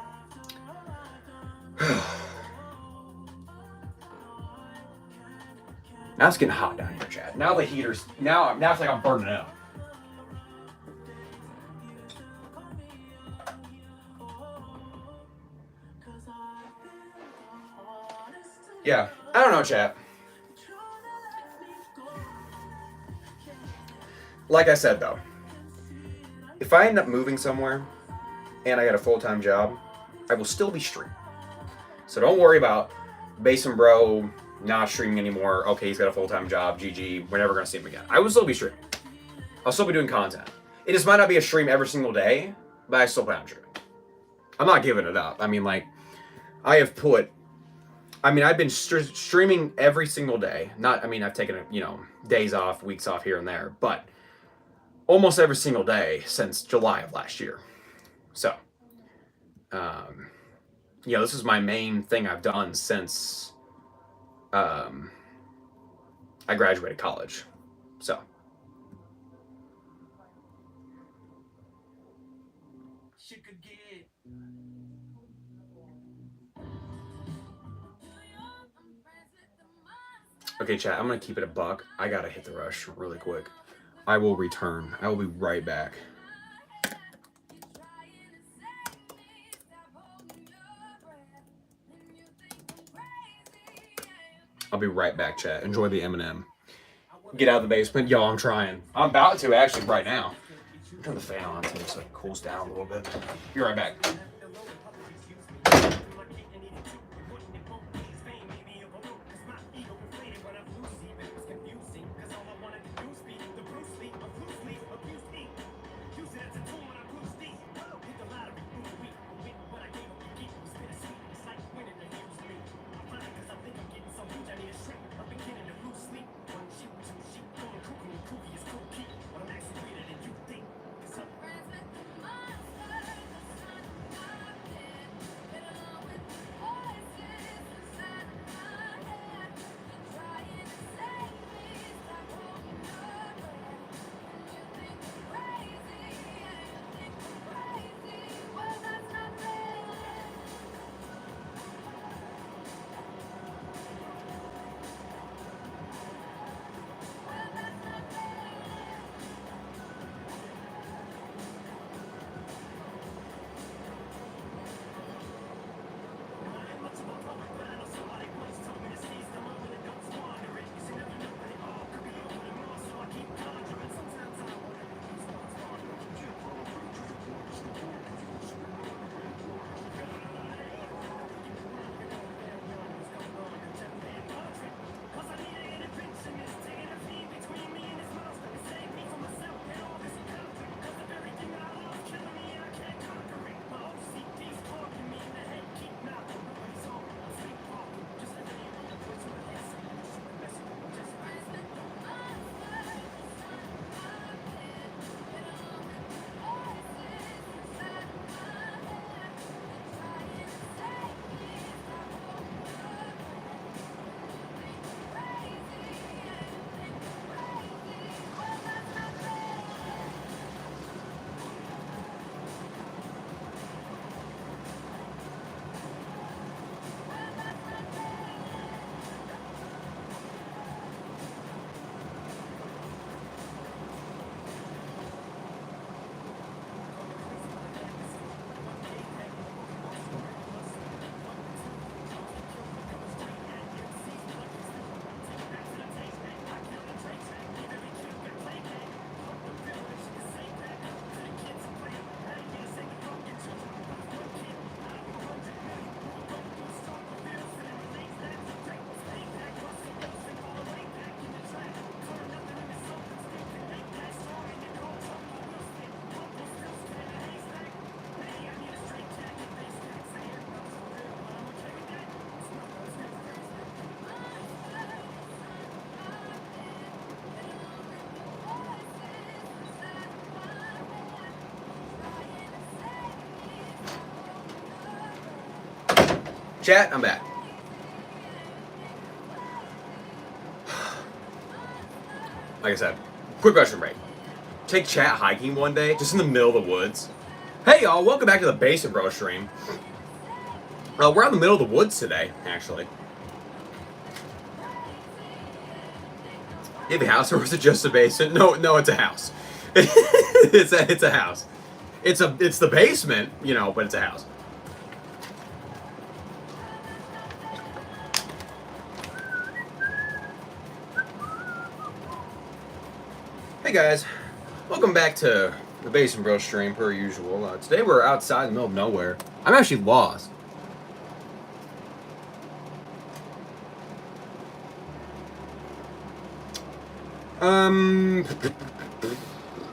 Speaker 4: Now it's getting hot down here, Chad. Now the heater's, now it's like I'm burning up. Yeah, I don't know, chat. Like I said, though, if I end up moving somewhere and I got a full-time job, I will still be streaming. So don't worry about Basin Bro not streaming anymore. Okay, he's got a full-time job. GG. We're never going to see him again. I will still be streaming. I'll still be doing content. It just might not be a stream every single day, but I still plan on streaming. I'm not giving it up. I mean, like, I've been streaming every single day. I've taken, days off, weeks off here and there, but almost every single day since July of last year. So, this is my main thing I've done since I graduated college. So. Okay, chat, I'm going to keep it a buck. I got to hit the rush really quick. I will return. I will be right back. I'll be right back, chat. Enjoy the M&M. Get out of the basement. Yo, I'm trying. I'm about to, actually, right now. Turn the fan on too so it cools down a little bit. Be right back. Chat, I'm back. Like I said, quick question break. Take chat hiking one day, just in the middle of the woods. Hey y'all, welcome back to the Basin Bro stream. We're out in the middle of the woods today, actually. You have a house, or is it just a basement? No, it's a house. it's a house. It's the basement, but it's a house. Hey guys, welcome back to The Basin Bro stream per usual. Today we're outside in the middle of nowhere. I'm actually lost. Okay.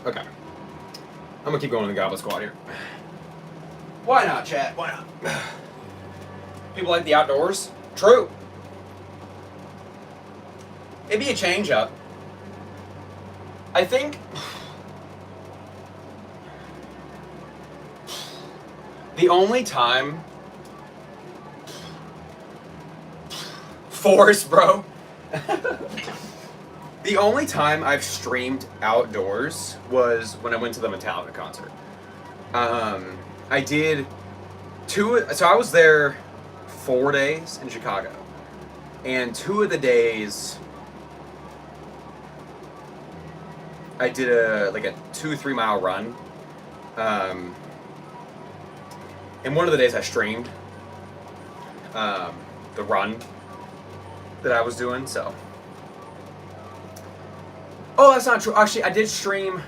Speaker 4: I'm gonna keep going in the Goblin Squad here. Why not, chat? Why not? People like the outdoors. True. It'd be a change up. I think the only time Forest, bro. The only time I've streamed outdoors was when I went to the Metallica concert. I did so I was there 4 days in Chicago. And 2 of the days I did a 2-3 mile run. And one of the days I streamed the run that I was doing, so. Oh, that's not true. Actually, I did stream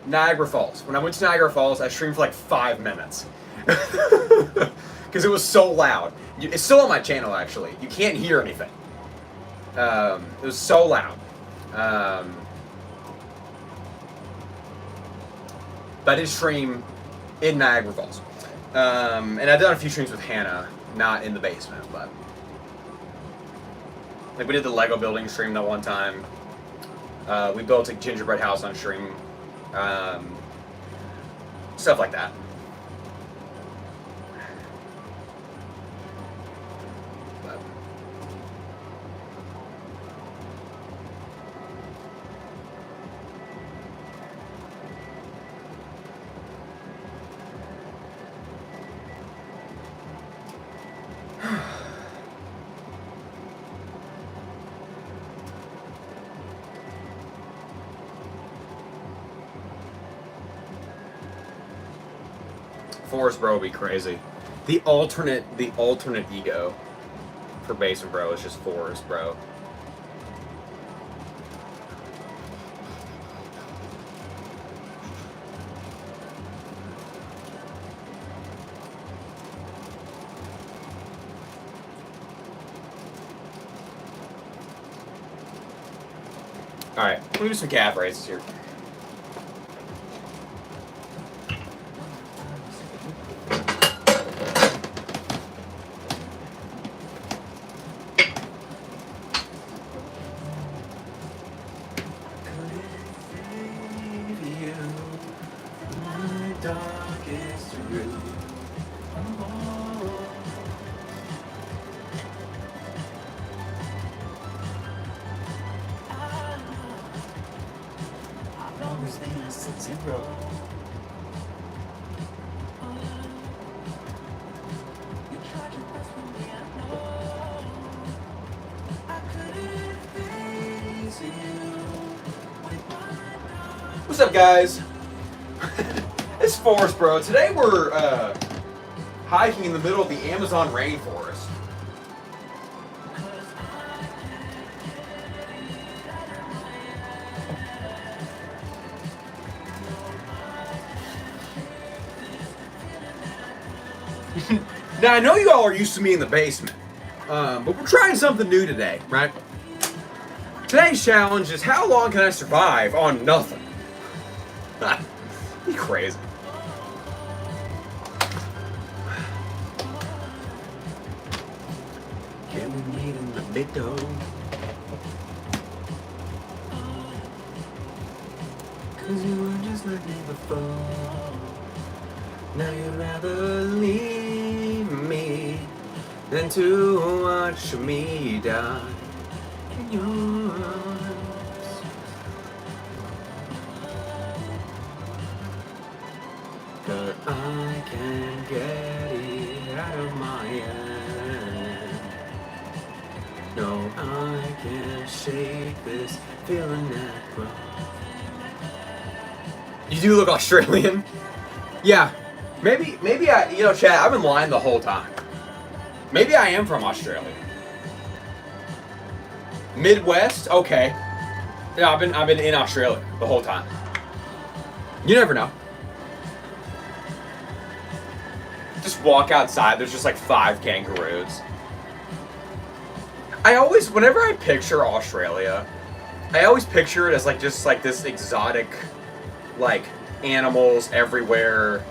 Speaker 4: Niagara Falls. When I went to Niagara Falls, I streamed for like 5 minutes. Because it was so loud. It's still on my channel, actually. You can't hear anything. It was so loud. But I did stream in Niagara Falls. And I've done a few streams with Hannah, not in the basement, but. Like, we did the Lego building stream that one time. We built a gingerbread house on stream. Stuff like that. But. Forest Bro would be crazy. The alternate ego for Basin Bro is just Forest Bro. Alright, we'll do some calf raises here. What's up, guys? It's Forest Bro. Today we're hiking in the middle of the Amazon rainforest. Now, I know you all are used to me in the basement, but we're trying something new today, right? Today's challenge is how long can I survive on nothing? You crazy. Can we meet in the middle? Cause you were just like me before. Now you'd rather leave me than to watch me die in your arms. But I can't get it out of my head. No, I can't shake this feeling that grows. You do look Australian. Yeah. Maybe I, Chad, I've been lying the whole time. Maybe I am from Australia. Midwest? Okay. Yeah, I've been in Australia the whole time. You never know. Just walk outside, there's just like 5 kangaroos. Whenever I picture Australia, I always picture it as like just like this exotic, like animals everywhere,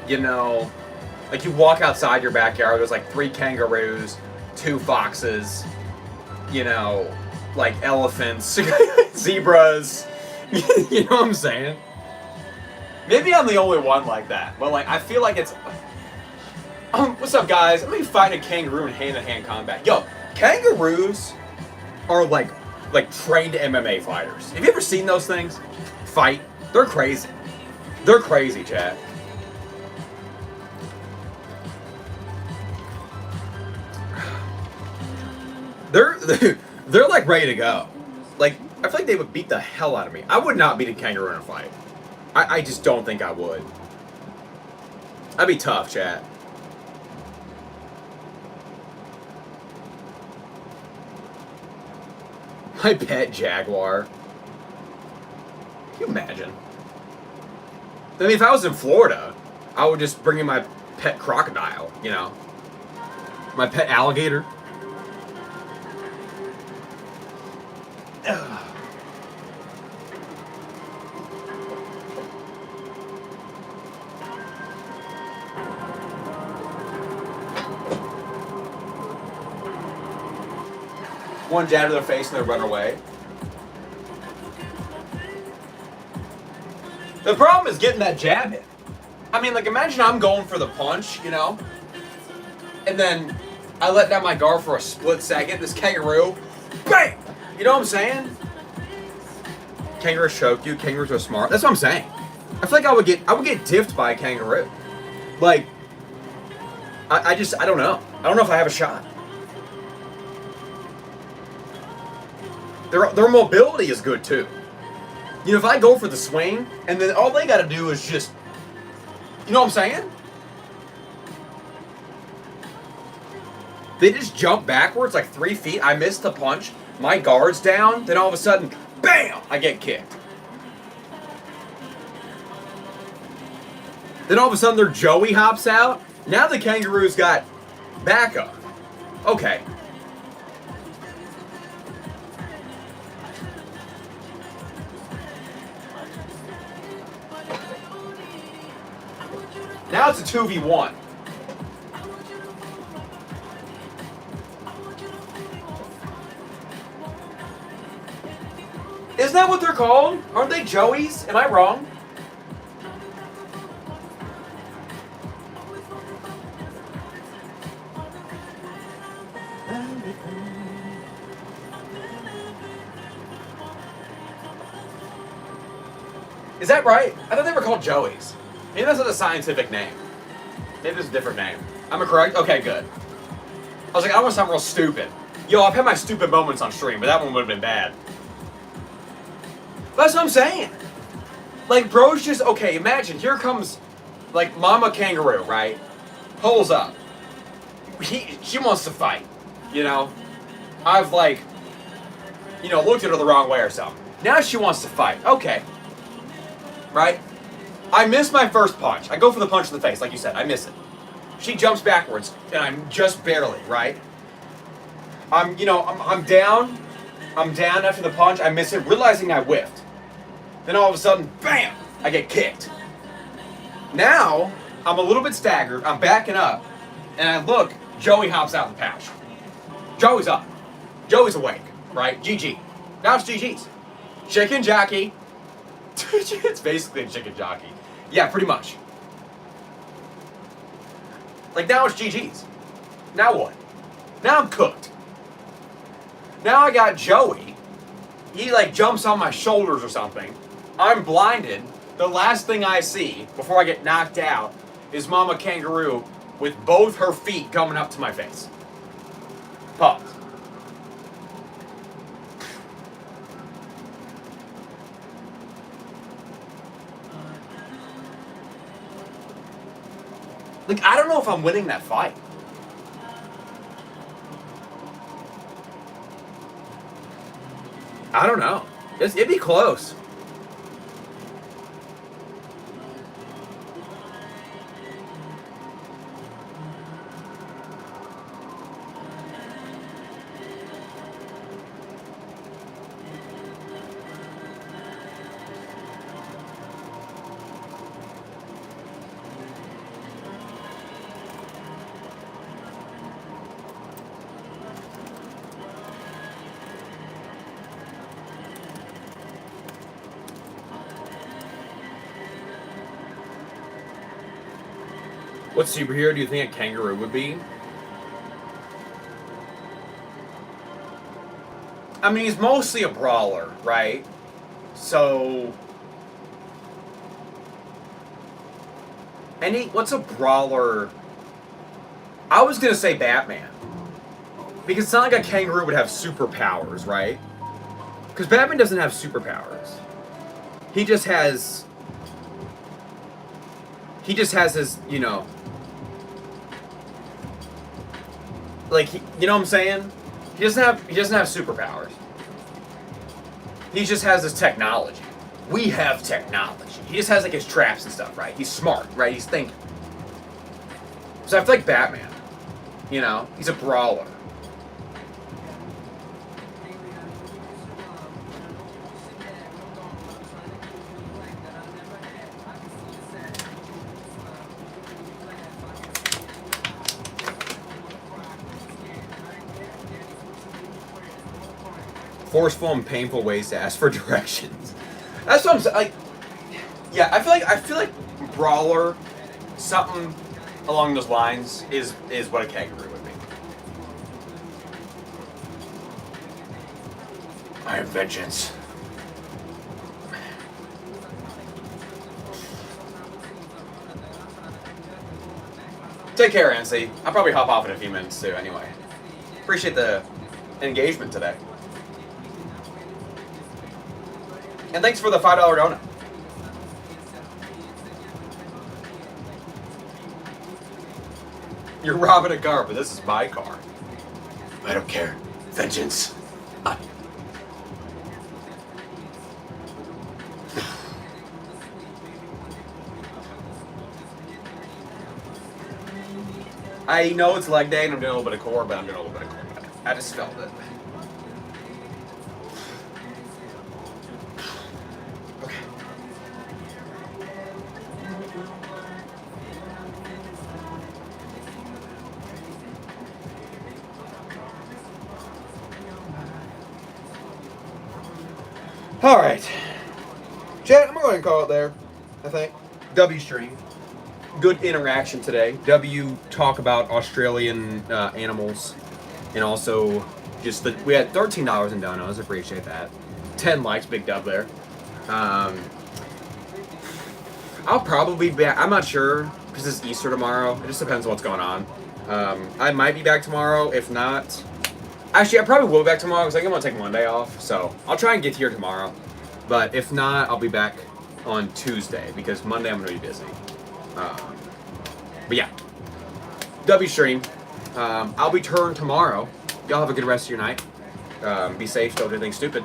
Speaker 4: you know. Like you walk outside your backyard, there's like 3 kangaroos, 2 foxes, you know, like elephants, zebras, you know what I'm saying? Maybe I'm the only one like that, but like I feel like it's. What's up, guys? I'm gonna be fighting a kangaroo in hand-to-hand combat. Yo, kangaroos are like trained MMA fighters. Have you ever seen those things fight? They're crazy. They're crazy, chat. They're like ready to go. Like I feel like they would beat the hell out of me. I would not beat a kangaroo in a fight. I just don't think I would. I'd be tough, chat. My pet jaguar. Can you imagine? I mean, if I was in Florida, I would just bring in my pet crocodile, you know? My pet alligator. Ugh. One jab to their face and they run away. The problem is getting that jab in. I mean, like, imagine I'm going for the punch, you know? And then I let down my guard for a split second. This kangaroo, bang! You know what I'm saying? Kangaroos choke you. Kangaroos are smart. That's what I'm saying. I feel like I would get diffed by a kangaroo. Like, I don't know. I don't know if I have a shot. Their mobility is good too. You know, if I go for the swing, and then all they gotta do is just, you know what I'm saying? They just jump backwards like 3 feet, I miss the punch, my guard's down, then all of a sudden, BAM! I get kicked. Then all of a sudden their Joey hops out, now the kangaroo's got backup. Okay. Now it's a 2v1. Isn't that what they're called? Aren't they Joeys? Am I wrong? Is that right? I thought they were called Joeys. Maybe that's not a scientific name. Maybe there's a different name. Am I correct? Okay, good. I was like, I don't want to sound real stupid. Yo, I've had my stupid moments on stream, but that one would have been bad. That's what I'm saying. Like, bro's just, okay, imagine, here comes, like, Mama Kangaroo, right? Pulls up. She wants to fight, you know? I've, like, you know, looked at her the wrong way or something. Now she wants to fight. Okay. Right? I miss my first punch. I go for the punch in the face, like you said. I miss it. She jumps backwards, and I'm just barely, right? I'm down. I'm down after the punch. I miss it, realizing I whiffed. Then all of a sudden, BAM! I get kicked. Now, I'm a little bit staggered. I'm backing up, and I look. Joey hops out of the pouch. Joey's up. Joey's awake, right? GG. Now it's GG's. Chicken jockey. It's basically a chicken jockey. Yeah, pretty much. Like, now it's GG's. Now what? Now I'm cooked. Now I got Joey. He, like, jumps on my shoulders or something. I'm blinded. The last thing I see before I get knocked out is Mama Kangaroo with both her feet coming up to my face. Pause. Like, I don't know if I'm winning that fight. I don't know. It'd be close. What superhero do you think a kangaroo would be? I mean, he's mostly a brawler, right? So... What's a brawler? I was gonna say Batman. Because it's not like a kangaroo would have superpowers, right? Because Batman doesn't have superpowers. He just has his, you know... Like, you know what I'm saying? He doesn't have superpowers. He just has this technology. We have technology. He just has like his traps and stuff, right? He's smart, right? He's thinking. So I feel like Batman. You know, he's a brawler. Forceful and painful ways to ask for directions. That's what I'm saying. Like, yeah, I feel like brawler, something along those lines is what a kangaroo would be. I am vengeance. Take care, NC. I'll probably hop off in a few minutes too. Anyway, appreciate the engagement today. And thanks for the $5 donut. You're robbing a car, but this is my car. I don't care. Vengeance. I know it's leg day and I'm doing a little bit of core, but I'm doing a little bit of core. I just felt it. Alright. Chat, I'm going to call it there, I think. W stream. Good interaction today. W talk about Australian animals. And also, just we had $13 in donos. Appreciate that. 10 likes, big dub there. I'll probably be back. I'm not sure, because it's Easter tomorrow. It just depends on what's going on. I might be back tomorrow. If not... Actually, I probably will be back tomorrow because I think I'm going to take Monday off. So I'll try and get here tomorrow. But if not, I'll be back on Tuesday because Monday I'm going to be busy. But yeah. W stream. I'll be turned tomorrow. Y'all have a good rest of your night. Be safe. Don't do anything stupid.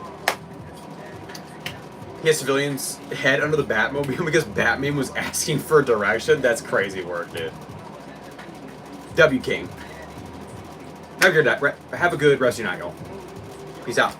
Speaker 4: He has civilians head under the Batmobile because Batman was asking for direction. That's crazy work, dude. W King. Have a good rest of your night, y'all. Peace out.